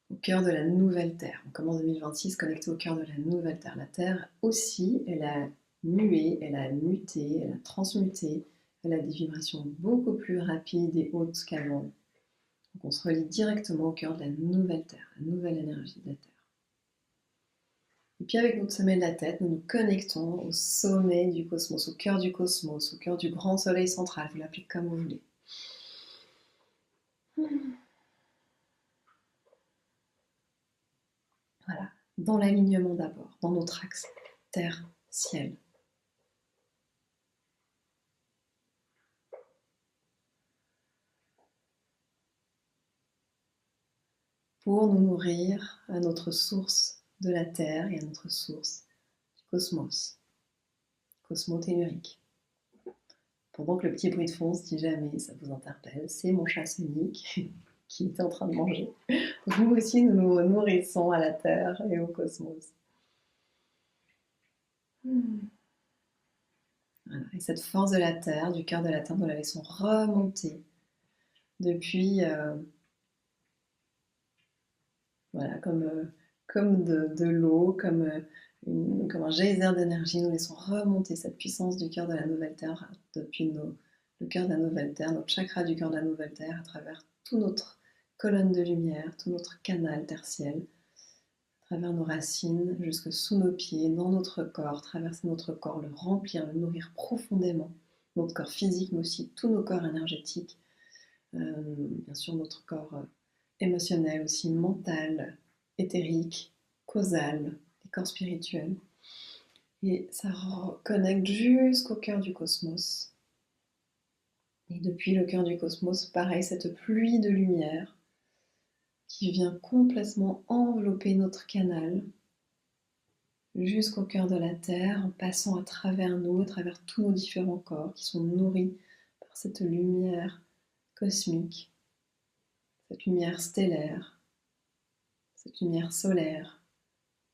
Au cœur de la nouvelle terre. On commence 2026 connecté au cœur de la nouvelle terre. La terre aussi, elle a mué, elle a muté, elle a transmuté, Elle a des vibrations beaucoup plus rapides et hautes qu'avant. Donc on se relie directement au cœur de la nouvelle Terre, la nouvelle énergie de la Terre. Et puis avec notre sommet de la tête, nous nous connectons au sommet du cosmos, au cœur du grand soleil central, vous l'appelez comme vous voulez. Voilà, dans l'alignement d'abord, dans notre axe terre-ciel. Pour nous nourrir à notre source de la Terre et à notre source du cosmos tellurique. Pendant que le petit bruit de fond, si jamais ça vous interpelle, c'est mon chat Sonic qui était en train de manger. Donc nous aussi, nous nous nourrissons à la Terre et au cosmos. Voilà. Et cette force de la Terre, du cœur de la Terre, nous la laissons remonter depuis, voilà, comme de l'eau, comme un geyser d'énergie. Nous laissons remonter cette puissance du cœur de la nouvelle Terre depuis le cœur de la nouvelle Terre, notre chakra du cœur de la nouvelle Terre, à travers toute notre colonne de lumière, tout notre canal tertiel, à travers nos racines, jusque sous nos pieds, dans notre corps, traverser notre corps, le remplir, le nourrir profondément, notre corps physique, mais aussi tous nos corps énergétiques, bien sûr notre corps émotionnel aussi, mental, éthérique, causal, les corps spirituels. Et ça connecte jusqu'au cœur du cosmos. Et depuis le cœur du cosmos, pareil, cette pluie de lumière qui vient complètement envelopper notre canal jusqu'au cœur de la Terre, en passant à travers nous, à travers tous nos différents corps qui sont nourris par cette lumière cosmique, cette lumière stellaire, cette lumière solaire.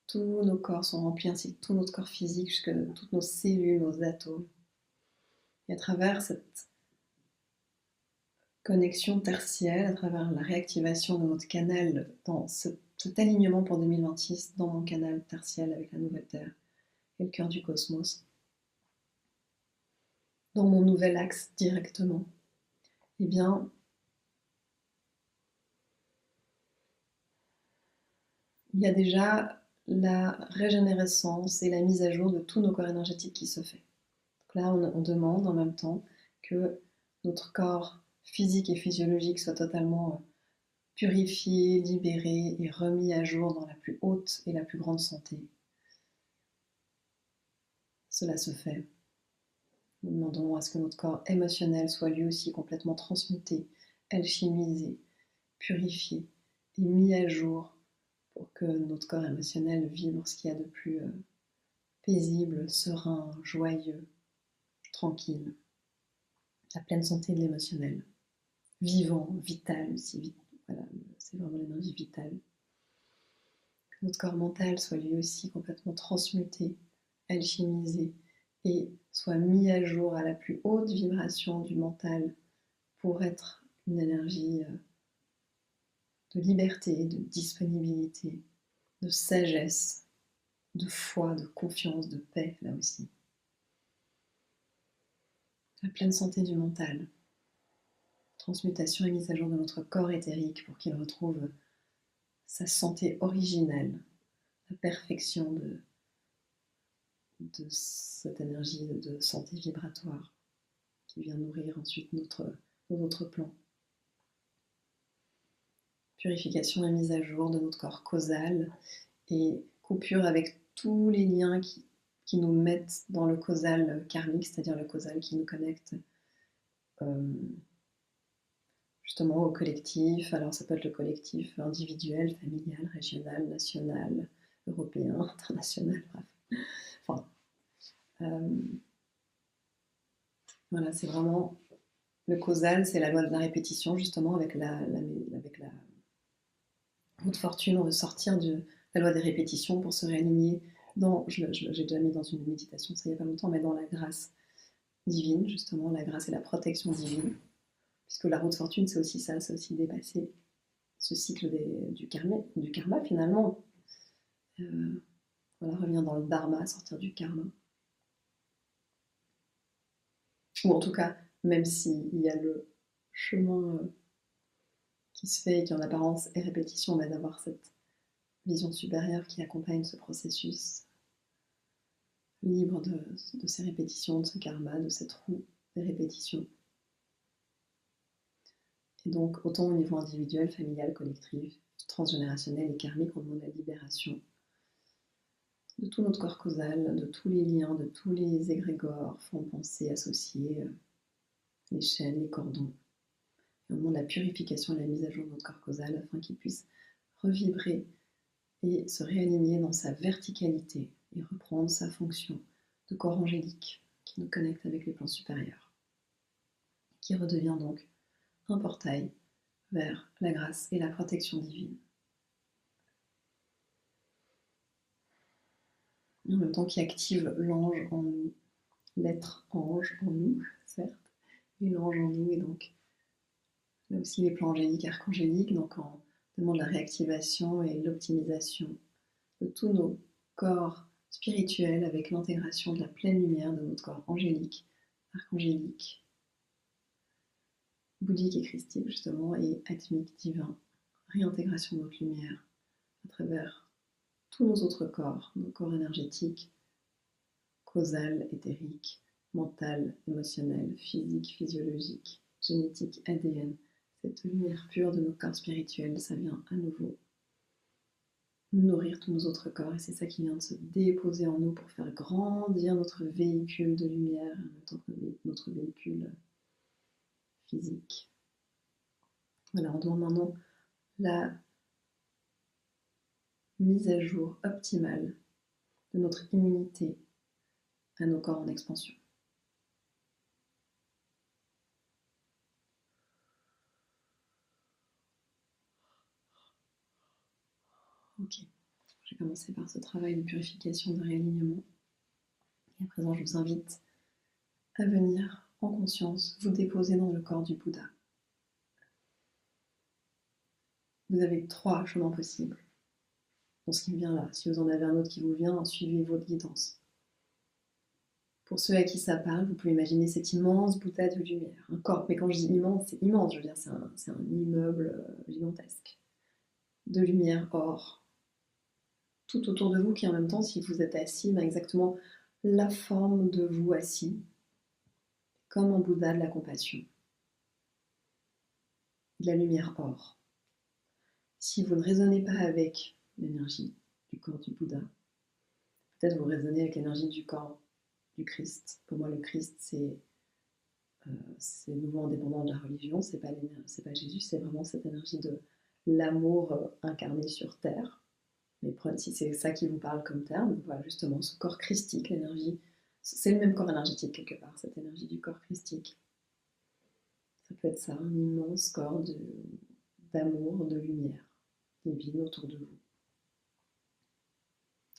Tous nos corps sont remplis, ainsi que tout notre corps physique, jusque toutes nos cellules, nos atomes. Et à travers cette connexion tertielle, à travers la réactivation de notre canal, dans cet alignement pour 2026, dans mon canal tertiel avec la nouvelle Terre et le cœur du cosmos, dans mon nouvel axe directement, eh bien, il y a déjà la régénérescence et la mise à jour de tous nos corps énergétiques qui se fait. Donc là, on demande en même temps que notre corps physique et physiologique soit totalement purifié, libéré et remis à jour dans la plus haute et la plus grande santé. Cela se fait. Nous demandons à ce que notre corps émotionnel soit lui aussi complètement transmuté, alchimisé, purifié et mis à jour pour que notre corps émotionnel vibre ce qu'il y a de plus paisible, serein, joyeux, tranquille. La pleine santé de l'émotionnel. Vivant, vital aussi. Voilà, c'est vraiment l'énergie vitale. Que notre corps mental soit lui aussi complètement transmuté, alchimisé et soit mis à jour à la plus haute vibration du mental pour être une énergie de liberté, de disponibilité, de sagesse, de foi, de confiance, de paix, là aussi. La pleine santé du mental. Transmutation et mise à jour de notre corps éthérique pour qu'il retrouve sa santé originelle, la perfection de cette énergie de santé vibratoire qui vient nourrir ensuite nos autres plans. Purification et mise à jour de notre corps causal et coupure avec tous les liens qui nous mettent dans le causal karmique, c'est-à-dire le causal qui nous connecte justement au collectif. Alors ça peut être le collectif individuel, familial, régional, national, européen, international, bref. Enfin, voilà, c'est vraiment le causal, c'est la loi de la répétition, justement, avec la haute fortune, on veut sortir de la loi des répétitions pour se réaligner dans, j'ai déjà mis dans une méditation, ça il n'y a pas longtemps, mais dans la grâce divine, justement, la grâce et la protection divine. Puisque la route fortune, c'est aussi ça, c'est aussi dépasser ce cycle du karma finalement. Voilà, revenir dans le dharma, sortir du karma. Ou en tout cas, même s'il y a le chemin qui se fait et qui en apparence est répétition, mais d'avoir cette vision supérieure qui accompagne ce processus, libre de ces répétitions, de ce karma, de cette roue des répétitions. Et donc, autant au niveau individuel, familial, collectif, transgénérationnel et karmique, on demande la libération de tout notre corps causal, de tous les liens, de tous les égrégores, fonds de pensée associés, les chaînes, les cordons. Et on demande la purification et la mise à jour de notre corps causal afin qu'il puisse revibrer et se réaligner dans sa verticalité et reprendre sa fonction de corps angélique qui nous connecte avec les plans supérieurs, qui redevient donc un portail vers la grâce et la protection divine. Et en même temps qui active l'ange en nous, l'être ange en nous, certes, et l'ange en nous, et donc là aussi les plans angéliques, archangéliques, donc on demande la réactivation et l'optimisation de tous nos corps spirituels avec l'intégration de la pleine lumière de notre corps angélique, archangélique, bouddhique et christique justement, et atmique, divin, réintégration de notre lumière à travers tous nos autres corps, nos corps énergétiques, causal, éthérique, mental, émotionnel, physique, physiologique, génétique, ADN. Cette lumière pure de nos corps spirituels, ça vient à nouveau nourrir tous nos autres corps, et c'est ça qui vient de se déposer en nous pour faire grandir notre véhicule de lumière, en même temps que notre véhicule physique. Voilà, on demande maintenant la mise à jour optimale de notre immunité à nos corps en expansion. Ok, j'ai commencé par ce travail de purification, de réalignement. Et à présent, je vous invite à venir en conscience vous déposer dans le corps du Bouddha. Vous avez 3 chemins possibles. Dans ce qui me vient là, si vous en avez un autre qui vous vient, suivez votre guidance. Pour ceux à qui ça parle, vous pouvez imaginer cet immense Bouddha de lumière, un corps, mais quand je dis immense, c'est immense, je veux dire, c'est un immeuble gigantesque, de lumière or, tout autour de vous, qui en même temps, si vous êtes assis, a exactement la forme de vous assis, comme un Bouddha de la compassion, de la lumière or. Si vous ne raisonnez pas avec l'énergie du corps du Bouddha, peut-être vous raisonnez avec l'énergie du corps du Christ. Pour moi, le Christ, c'est nouveau indépendant de la religion, c'est pas Jésus, c'est vraiment cette énergie de l'amour incarné sur terre. Mais si c'est ça qui vous parle comme terme, voilà justement ce corps christique, l'énergie, c'est le même corps énergétique quelque part, cette énergie du corps christique. Ça peut être ça, un immense corps d'amour, de lumière divine autour de vous.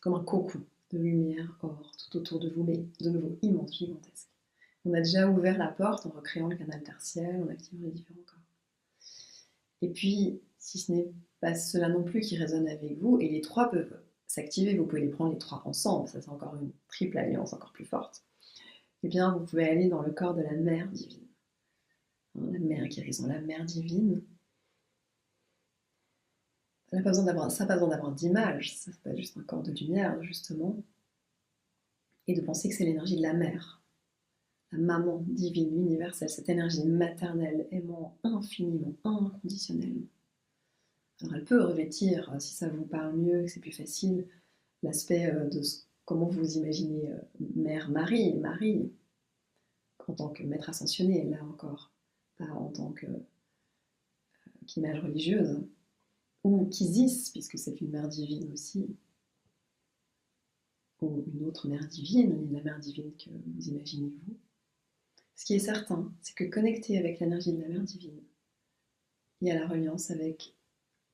Comme un cocon de lumière or tout autour de vous, mais de nouveau immense, gigantesque. On a déjà ouvert la porte en recréant le canal tertiaire, en activant les différents corps. Et puis, si ce n'est pas cela non plus qui résonne avec vous, et les 3 peuvent s'activer, vous pouvez les prendre les 3 ensemble, ça c'est encore une triple alliance encore plus forte, eh bien vous pouvez aller dans le corps de la mère divine. La mère guérison, la mère divine, ça n'a pas besoin d'avoir d'image, ça fait pas juste un corps de lumière justement, et de penser que c'est l'énergie de la mère, la maman divine, universelle, cette énergie maternelle, aimant infiniment, inconditionnellement. Alors elle peut revêtir, si ça vous parle mieux, que c'est plus facile, l'aspect de comment vous imaginez Mère Marie, en tant que maître ascensionné, là encore, pas en tant qu'image religieuse, ou qu'Isis, puisque c'est une mère divine aussi, ou une autre mère divine, la mère divine que vous imaginez vous. Ce qui est certain, c'est que connecté avec l'énergie de la mère divine, il y a la reliance avec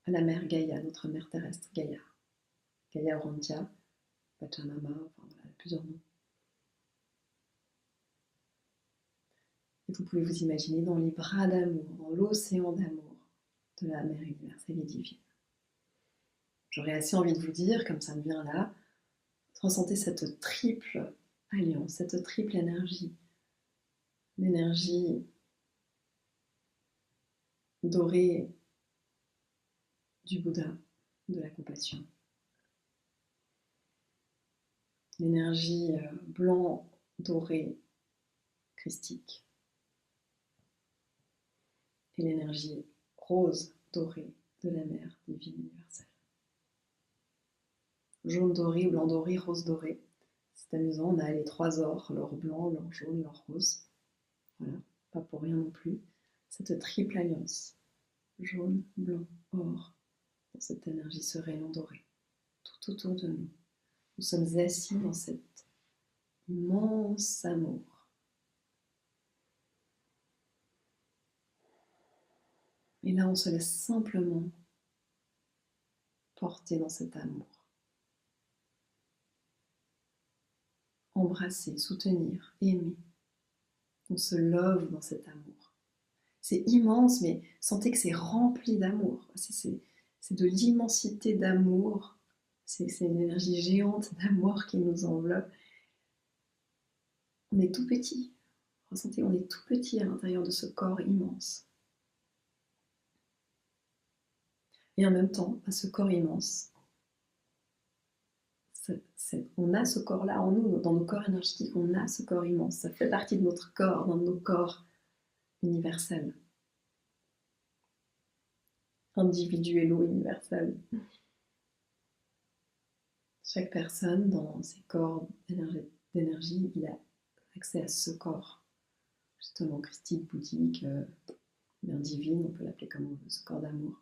la mère Gaïa, notre mère terrestre Gaïa. Gaïa Orantia, Pachamama, enfin voilà, plusieurs noms. Et vous pouvez vous imaginer dans les bras d'amour, dans l'océan d'amour de la mère universelle et divine. J'aurais assez envie de vous dire, comme ça me vient là, ressentez cette triple alliance, cette triple énergie l'énergie dorée du Bouddha, de la compassion. L'énergie blanc dorée christique. Et l'énergie rose dorée de la mère divine universelle. Jaune doré, blanc doré, rose doré. C'est amusant, on a les trois ors, l'or blanc, l'or jaune, l'or rose. Voilà, pas pour rien non plus. Cette triple alliance, jaune, blanc, or, dans cette énergie sereine dorée, tout autour de nous. Nous sommes assis dans cet immense amour. Et là, on se laisse simplement porter dans cet amour. Embrasser, soutenir, aimer. On se love dans cet amour. C'est immense, mais sentez que c'est rempli d'amour. C'est de l'immensité d'amour. C'est une énergie géante d'amour qui nous enveloppe. On est tout petit. Ressentez, on est tout petit à l'intérieur de ce corps immense. Et en même temps, à ce corps immense, on a ce corps-là en nous, dans nos corps énergétiques, on a ce corps immense. Ça fait partie de notre corps, dans nos corps universels. Individuello universel. Chaque personne, dans ses corps d'énergie, il a accès à ce corps. Justement, christique, bouddhique, mère divine, on peut l'appeler comme on veut, ce corps d'amour.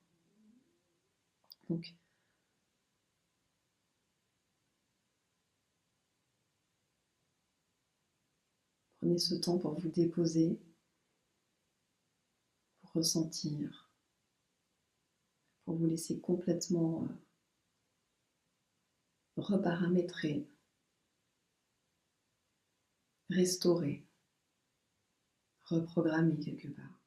Donc, prenez ce temps pour vous déposer, pour ressentir, pour vous laisser complètement reparamétrer, restaurer, reprogrammer quelque part.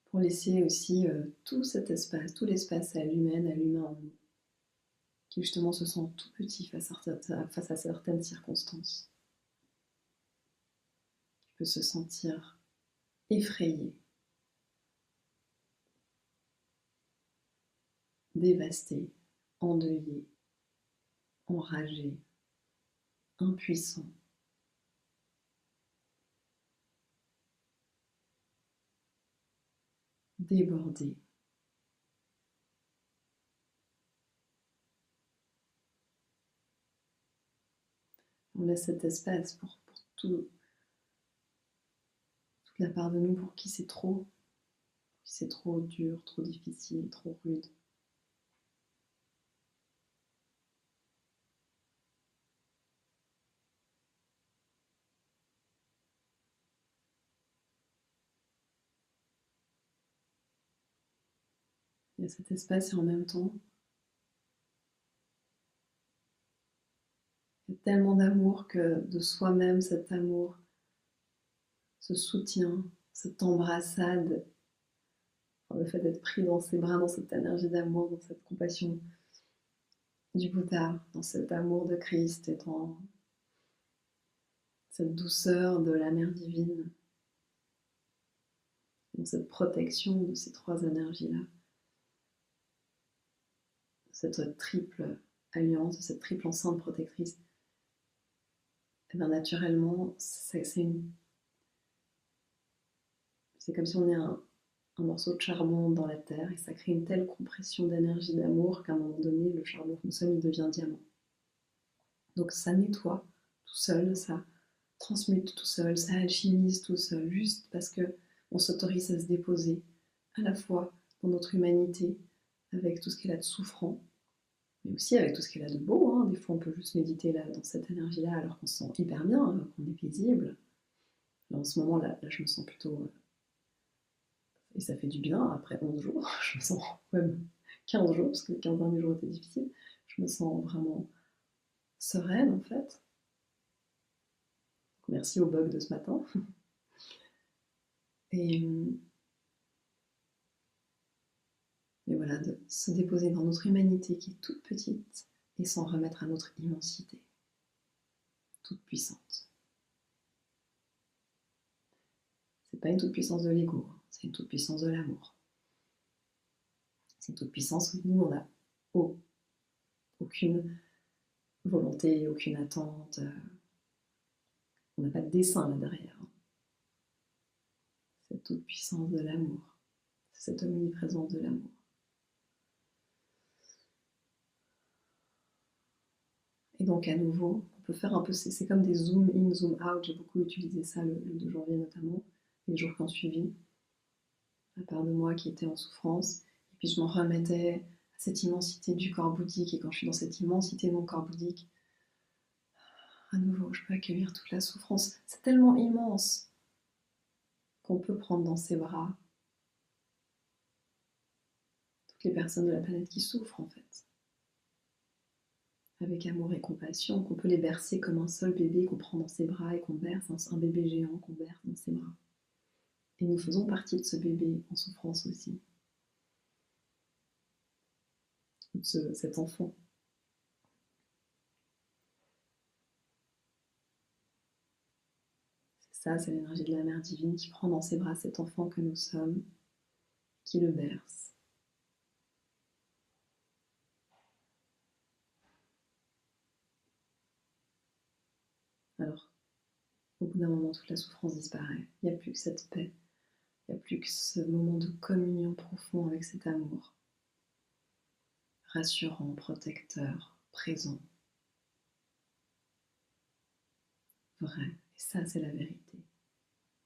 Pour laisser aussi tout cet espace, tout l'espace à l'humain en nous, qui justement se sent tout petit face à certaines circonstances, qui peut se sentir effrayé, dévasté, endeuillé, enragé, impuissant. Débordé. On laisse cet espace pour toute la part de nous pour qui c'est trop dur, trop difficile, trop rude. Il y a cet espace et en même temps, il y a tellement d'amour que de soi-même, cet amour, ce soutien, cette embrassade, le fait d'être pris dans ses bras, dans cette énergie d'amour, dans cette compassion du Bouddha, dans cet amour de Christ et dans cette douceur de la mère divine, dans cette protection de ces trois énergies-là, cette triple alliance, cette triple enceinte protectrice, et bien naturellement, c'est comme si on est un morceau de charbon dans la terre et ça crée une telle compression d'énergie, d'amour qu'à un moment donné, le charbon que nous sommes, il devient diamant. Donc ça nettoie tout seul, ça transmute tout seul, ça alchimise tout seul, juste parce que on s'autorise à se déposer à la fois dans notre humanité, avec tout ce qu'elle a de souffrant, mais aussi avec tout ce qu'elle a de beau. Hein. Des fois, on peut juste méditer là, dans cette énergie-là, alors qu'on se sent hyper bien, hein, qu'on est paisible. Là, en ce moment-là, je me sens plutôt... et ça fait du bien, après 11 jours, je me sens même 15 jours, parce que les 15 derniers jours étaient difficiles, je me sens vraiment sereine, en fait. Merci au bug de ce matin. Et voilà, de se déposer dans notre humanité qui est toute petite et s'en remettre à notre immensité. toute puissante. C'est pas une toute puissance de l'ego, c'est une toute puissance de l'amour. C'est une toute puissance où nous on n'a aucune volonté, aucune attente, on n'a pas de dessein là derrière. Cette toute puissance de l'amour, cette omniprésence de l'amour. Et donc à nouveau, on peut faire un peu, c'est comme des zoom in, zoom out, j'ai beaucoup utilisé ça le 2 janvier notamment, les jours qui ont suivi, la part de moi qui était en souffrance, et puis je m'en remettais à cette immensité du corps bouddhique, et quand je suis dans cette immensité de mon corps bouddhique, à nouveau, je peux accueillir toute la souffrance. C'est tellement immense qu'on peut prendre dans ses bras toutes les personnes de la planète qui souffrent en fait. Avec amour et compassion, qu'on peut les bercer comme un seul bébé qu'on prend dans ses bras et qu'on berce, un bébé géant qu'on berce dans ses bras. Et nous faisons partie de ce bébé en souffrance aussi, de cet enfant. C'est ça, c'est l'énergie de la Mère divine qui prend dans ses bras cet enfant que nous sommes, qui le berce. Alors, au bout d'un moment, toute la souffrance disparaît. Il n'y a plus que cette paix. Il n'y a plus que ce moment de communion profond avec cet amour. Rassurant, protecteur, présent. Vrai. Et ça, c'est la vérité.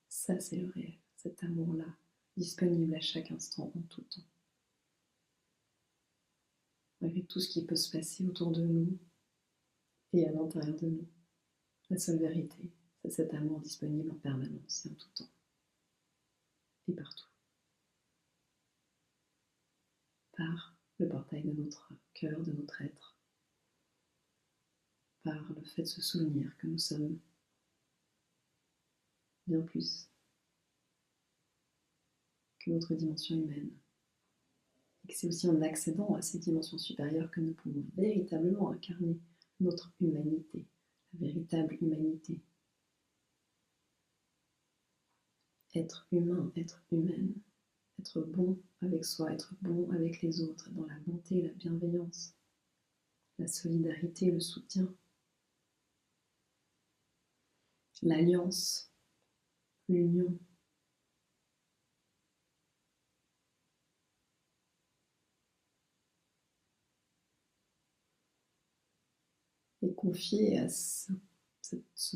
Ça, c'est le réel. Cet amour-là, disponible à chaque instant, en tout temps. Malgré tout ce qui peut se passer autour de nous et à l'intérieur de nous. La seule vérité, c'est cet amour disponible en permanence et en tout temps. Et partout. Par le portail de notre cœur, de notre être. Par le fait de se souvenir que nous sommes bien plus que notre dimension humaine. Et que c'est aussi en accédant à ces dimensions supérieures que nous pouvons véritablement incarner notre humanité, la véritable humanité. Être humain, être humaine, être bon avec soi, être bon avec les autres, dans la bonté, la bienveillance, la solidarité, le soutien, l'alliance, l'union. Et confier à ce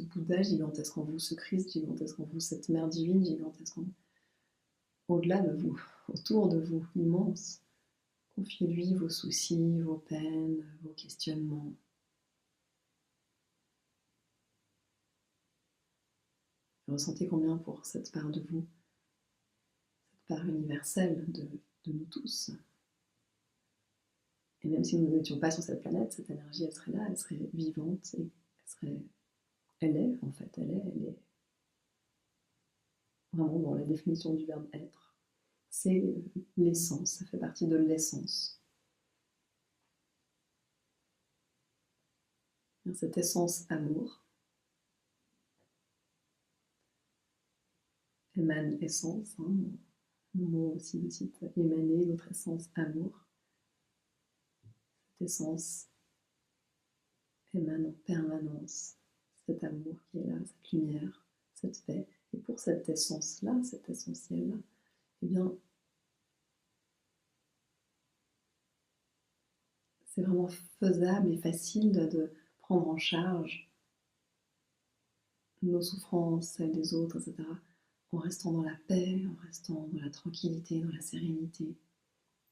Bouddha gigantesque en vous, ce Christ gigantesque en vous, cette Mère divine gigantesque en vous, au-delà de vous, autour de vous, immense. Confiez-lui vos soucis, vos peines, vos questionnements. Ressentez combien pour cette part de vous, cette part universelle de nous tous. Et même si nous n'étions pas sur cette planète, cette énergie, elle serait là, elle serait vivante, et elle est en fait, elle est vraiment dans la définition du verbe être. C'est l'essence, ça fait partie de l'essence. Cette essence amour, émane essence, hein, mon mot aussi de site, émaner notre essence amour. Cette essence émane en permanence cet amour qui est là, cette lumière, cette paix. Et pour cette essence-là, cet essentiel-là, eh bien, c'est vraiment faisable et facile de prendre en charge nos souffrances, celles des autres, etc., en restant dans la paix, en restant dans la tranquillité, dans la sérénité,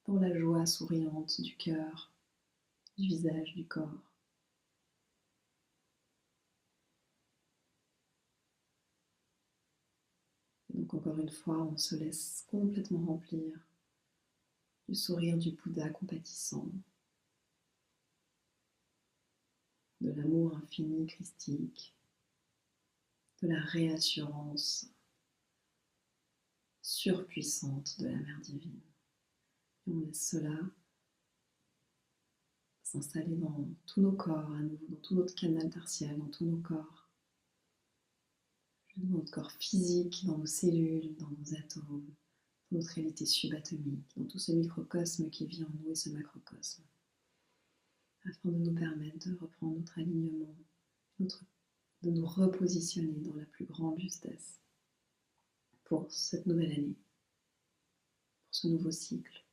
dans la joie souriante du cœur, du visage, du corps. Et donc encore une fois, on se laisse complètement remplir du sourire du Bouddha compatissant, de l'amour infini christique, de la réassurance surpuissante de la Mère divine. Et on laisse cela s'installer dans tous nos corps, à nouveau, dans tout notre canal tertiaire, dans tous nos corps. dans notre corps physique, dans nos cellules, dans nos atomes, dans notre réalité subatomique, dans tout ce microcosme qui vit en nous et ce macrocosme, afin de nous permettre de reprendre notre alignement, de nous repositionner dans la plus grande justesse pour cette nouvelle année, pour ce nouveau cycle,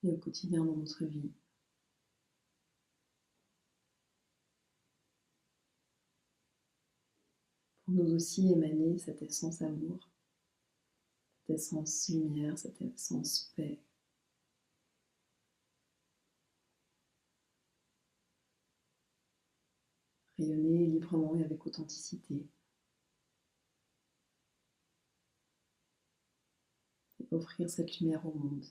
et au quotidien dans notre vie. Pour nous aussi émaner cette essence amour, cette essence lumière, cette essence paix. Rayonner librement et avec authenticité. Et offrir cette lumière au monde.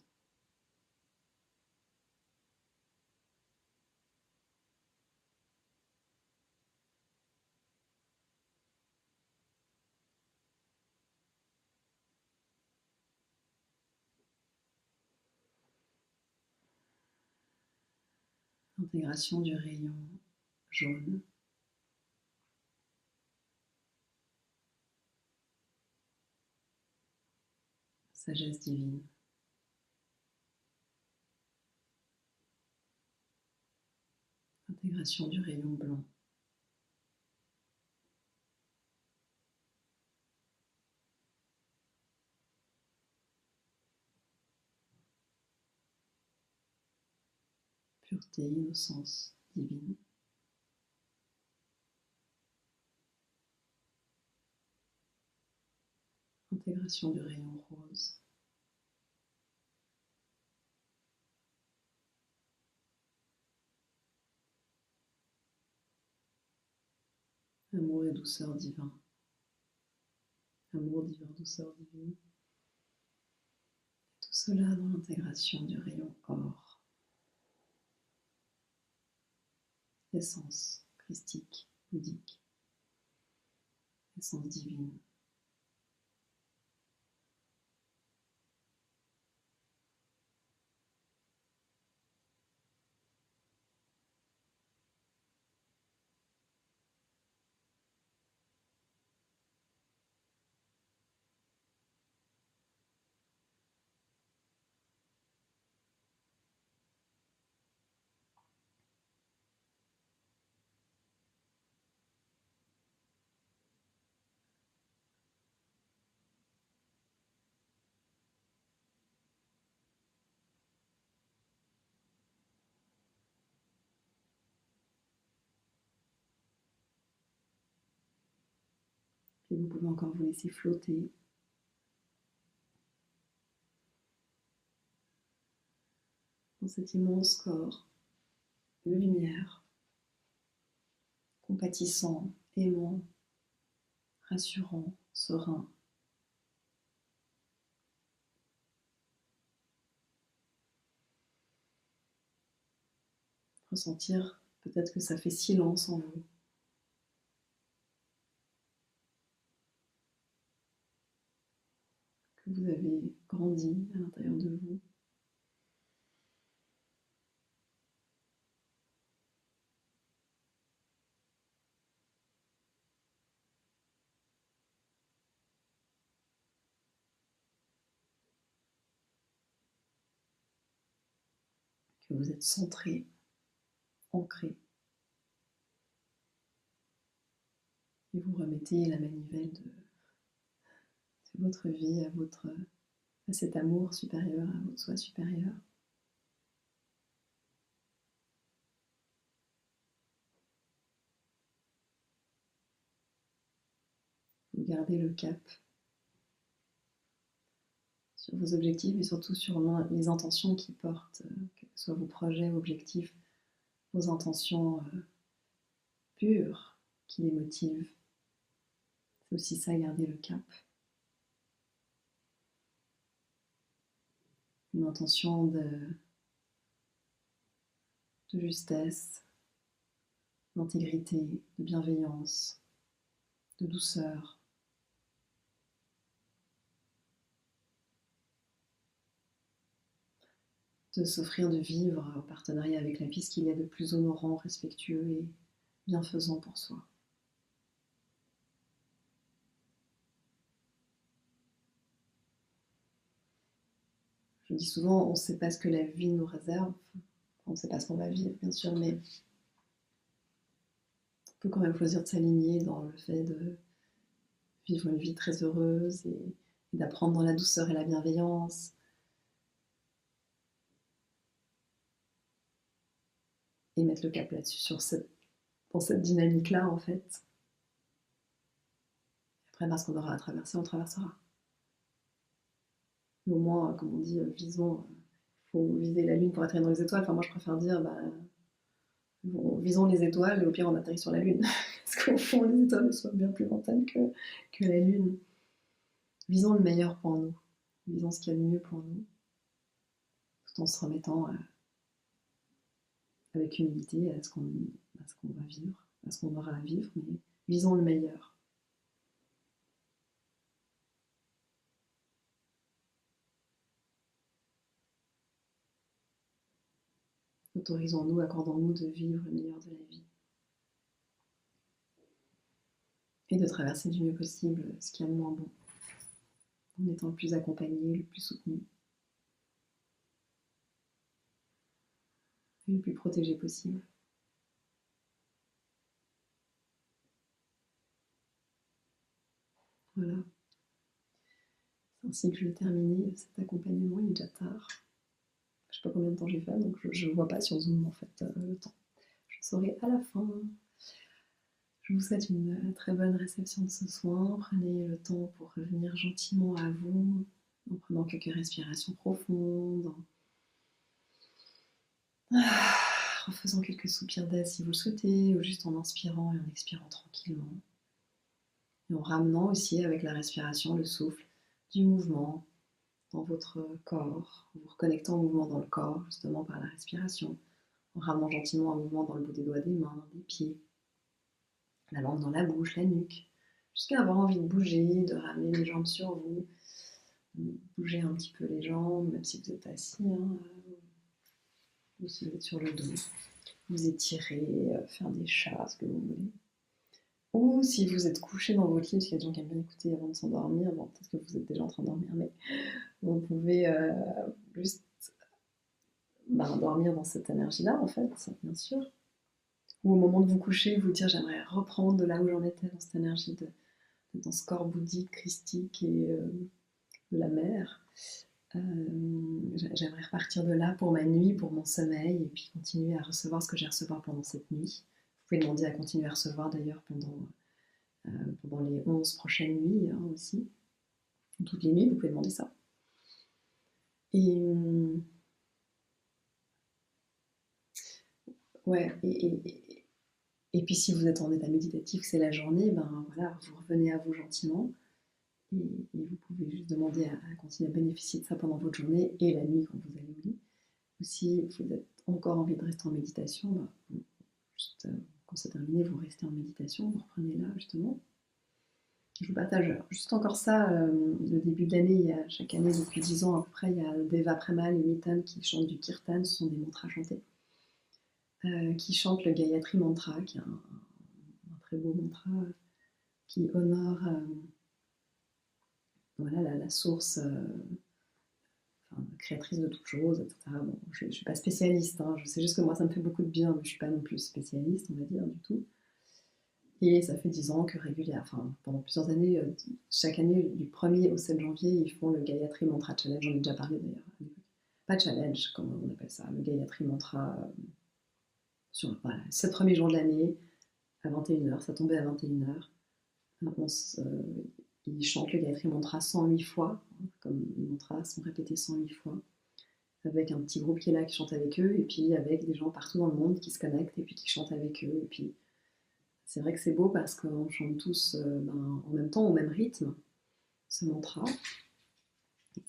Intégration du rayon jaune. Sagesse divine. Intégration du rayon blanc. Pureté, innocence divine. Intégration du rayon rose. Amour et douceur divin. Amour divin, douceur divine. Tout cela dans l'intégration du rayon or. Essence christique, bouddhique. Essence divine. Et vous pouvez encore vous laisser flotter dans cet immense corps de lumière, compatissant, aimant, rassurant, serein. Ressentir peut-être que ça fait silence en vous. Que vous avez grandi à l'intérieur de vous. Que vous êtes centré, ancré. Et vous remettez la manivelle de votre vie à cet amour supérieur, à votre soi supérieur. Vous gardez le cap sur vos objectifs et surtout sur les intentions qui portent, quels que soient vos projets, vos objectifs, vos intentions pures qui les motivent. C'est aussi ça, garder le cap. Une intention de justesse, d'intégrité, de bienveillance, de douceur. De s'offrir de vivre en partenariat avec la vie ce qu'il y a de plus honorant, respectueux et bienfaisant pour soi. Je dis souvent, on ne sait pas ce que la vie nous réserve. On ne sait pas ce qu'on va vivre, bien sûr, mais on peut quand même choisir de s'aligner dans le fait de vivre une vie très heureuse et d'apprendre dans la douceur et la bienveillance. Et mettre le cap là-dessus, dans cette dynamique-là, en fait. Après, ce qu'on aura à traverser, on traversera. Mais au moins, comme on dit, visons, il faut viser la Lune pour atterrir dans les étoiles. Enfin, moi, je préfère dire, visons les étoiles et au pire, on atterrit sur la Lune. Parce qu'au fond, les étoiles sont bien plus lointaines que la Lune. Visons le meilleur pour nous. Visons ce qu'il y a de mieux pour nous. Tout en se remettant avec humilité à ce qu'on va vivre, à ce qu'on aura à vivre, mais visons le meilleur. Autorisons-nous, accordons-nous de vivre le meilleur de la vie. Et de traverser du mieux possible ce qu'il y a de moins bon, en étant le plus accompagné, le plus soutenu, et le plus protégé possible. Voilà. C'est ainsi que je vais terminer cet accompagnement, il est déjà tard. Je ne sais pas combien de temps j'ai fait, donc je ne vois pas sur Zoom en fait le temps. Je le saurai à la fin. Je vous souhaite une très bonne réception de ce soin. Prenez le temps pour revenir gentiment à vous, en prenant quelques respirations profondes, en faisant quelques soupirs d'aide si vous le souhaitez, ou juste en inspirant et en expirant tranquillement. Et en ramenant aussi avec la respiration le souffle du mouvement dans votre corps, en vous reconnectant au mouvement dans le corps, justement par la respiration, en ramenant gentiment un mouvement dans le bout des doigts des mains, des pieds, la langue dans la bouche, la nuque, jusqu'à avoir envie de bouger, de ramener les jambes sur vous, bouger un petit peu les jambes, même si vous êtes assis, ou si vous êtes sur le dos, vous étirer, faire des chats, ce que vous voulez. Ou si vous êtes couché dans votre lit, parce qu'il y a des gens qui aiment bien écouter avant de s'endormir, bon, peut-être que vous êtes déjà en train de dormir, mais vous pouvez juste dormir dans cette énergie-là, en fait, bien sûr. Ou au moment de vous coucher, vous dire j'aimerais reprendre de là où j'en étais, dans cette énergie, dans ce corps bouddhique, christique et de la mer. J'aimerais repartir de là pour ma nuit, pour mon sommeil, et puis continuer à recevoir ce que j'ai à recevoir pendant cette nuit. Vous pouvez demander à continuer à recevoir d'ailleurs pendant les 11 prochaines nuits aussi. Toutes les nuits, vous pouvez demander ça. Et ouais, et puis si vous êtes en état méditatif, c'est la journée, voilà, vous revenez à vous gentiment. Et vous pouvez juste demander à continuer à bénéficier de ça pendant votre journée et la nuit quand vous allez au lit. Ou si vous avez encore envie de rester en méditation, juste quand c'est terminé, vous restez en méditation, vous reprenez là justement. Je vous partage juste encore ça, le début de l'année, chaque année depuis 10 ans à peu près, il y a Deva Premal et Mitan qui chantent du kirtan, ce sont des mantras chantés, qui chantent le Gayatri Mantra, qui est un très beau mantra qui honore voilà, la source créatrice de toutes choses, etc. Bon, je ne suis pas spécialiste, je sais juste que moi ça me fait beaucoup de bien, mais je ne suis pas non plus spécialiste, on va dire, du tout. Et ça fait 10 ans que régulièrement, pendant plusieurs années, chaque année, du 1er au 7 janvier, ils font le Gayatri Mantra Challenge, j'en ai déjà parlé d'ailleurs à l'époque. Pas challenge, comme on appelle ça, le Gayatri Mantra, sur voilà, 7 premiers jours de l'année, à 21h, ça tombait à 21h. Ils chantent le Gayatri Mantra 108 fois, comme les mantras sont répétés 108 fois, avec un petit groupe qui est là qui chante avec eux, et puis avec des gens partout dans le monde qui se connectent et puis qui chantent avec eux. Et puis c'est vrai que c'est beau parce qu'on chante tous en même temps, au même rythme, ce mantra.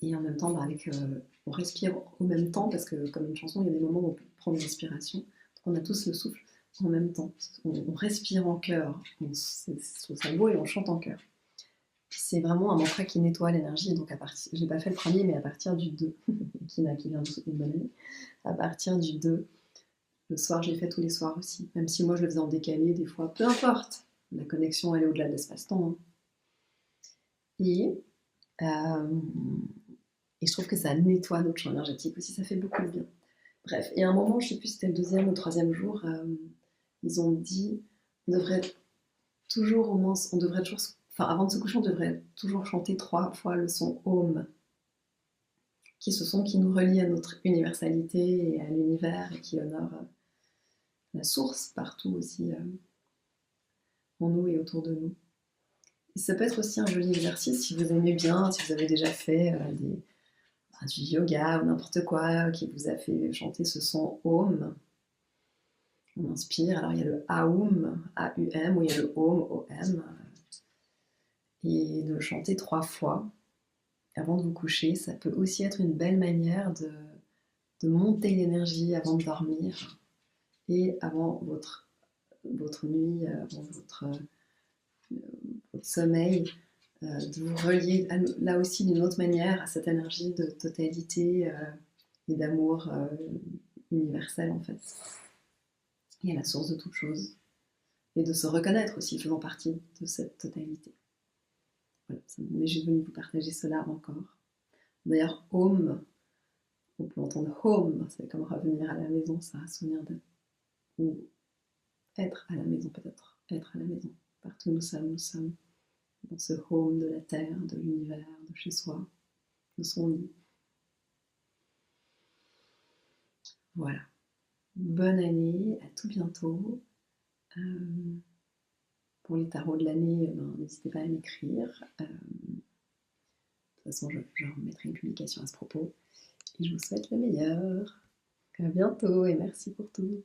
Et en même temps, on respire au même temps, parce que comme une chanson, il y a des moments où on peut prendre une respiration. Donc on a tous le souffle en même temps. On respire en chœur, je trouve ça beau, et on chante en chœur. C'est vraiment un mantra qui nettoie l'énergie. Donc je n'ai pas fait le premier, mais à partir du 2, qui vient de souhaiter une bonne année, à partir du 2, Le soir, je l'ai fait tous les soirs aussi, même si moi je le faisais en décalé des fois, peu importe. La connexion, elle est au-delà de l'espace-temps, hein. Et, euh, et je trouve que ça nettoie notre champ énergétique aussi, ça fait beaucoup de bien. Bref, et à un moment, je ne sais plus si c'était le deuxième ou le troisième jour, ils ont dit on devrait toujours au moins, on devrait toujours, enfin avant de se coucher, on devrait toujours chanter 3 fois le son Om, qui est ce son qui nous relie à notre universalité et à l'univers et qui honore la source partout aussi en nous et autour de nous. Et ça peut être aussi un joli exercice si vous aimez bien, si vous avez déjà fait du yoga ou n'importe quoi qui vous a fait chanter ce son Om. On inspire, alors il y a le Aum, A-U-M, ou il y a le Om, O-M, et de le chanter 3 fois avant de vous coucher. Ça peut aussi être une belle manière de monter l'énergie avant de dormir et avant votre nuit, avant votre sommeil, de vous relier là aussi d'une autre manière à cette énergie de totalité et d'amour universel en fait, et à la source de toute chose, et de se reconnaître aussi faisant partie de cette totalité. Voilà, mais j'ai venu vous partager cela encore. D'ailleurs, home, on peut entendre home, c'est comme revenir à la maison, ça a souvenir de, ou être à la maison peut-être, être à la maison. Partout où nous sommes dans ce home de la terre, de l'univers, de chez soi, de son lit. Voilà. Bonne année, à tout bientôt. Pour les tarots de l'année, n'hésitez pas à m'écrire. De toute façon, je remettrai une publication à ce propos. Et je vous souhaite le meilleur. À bientôt et merci pour tout.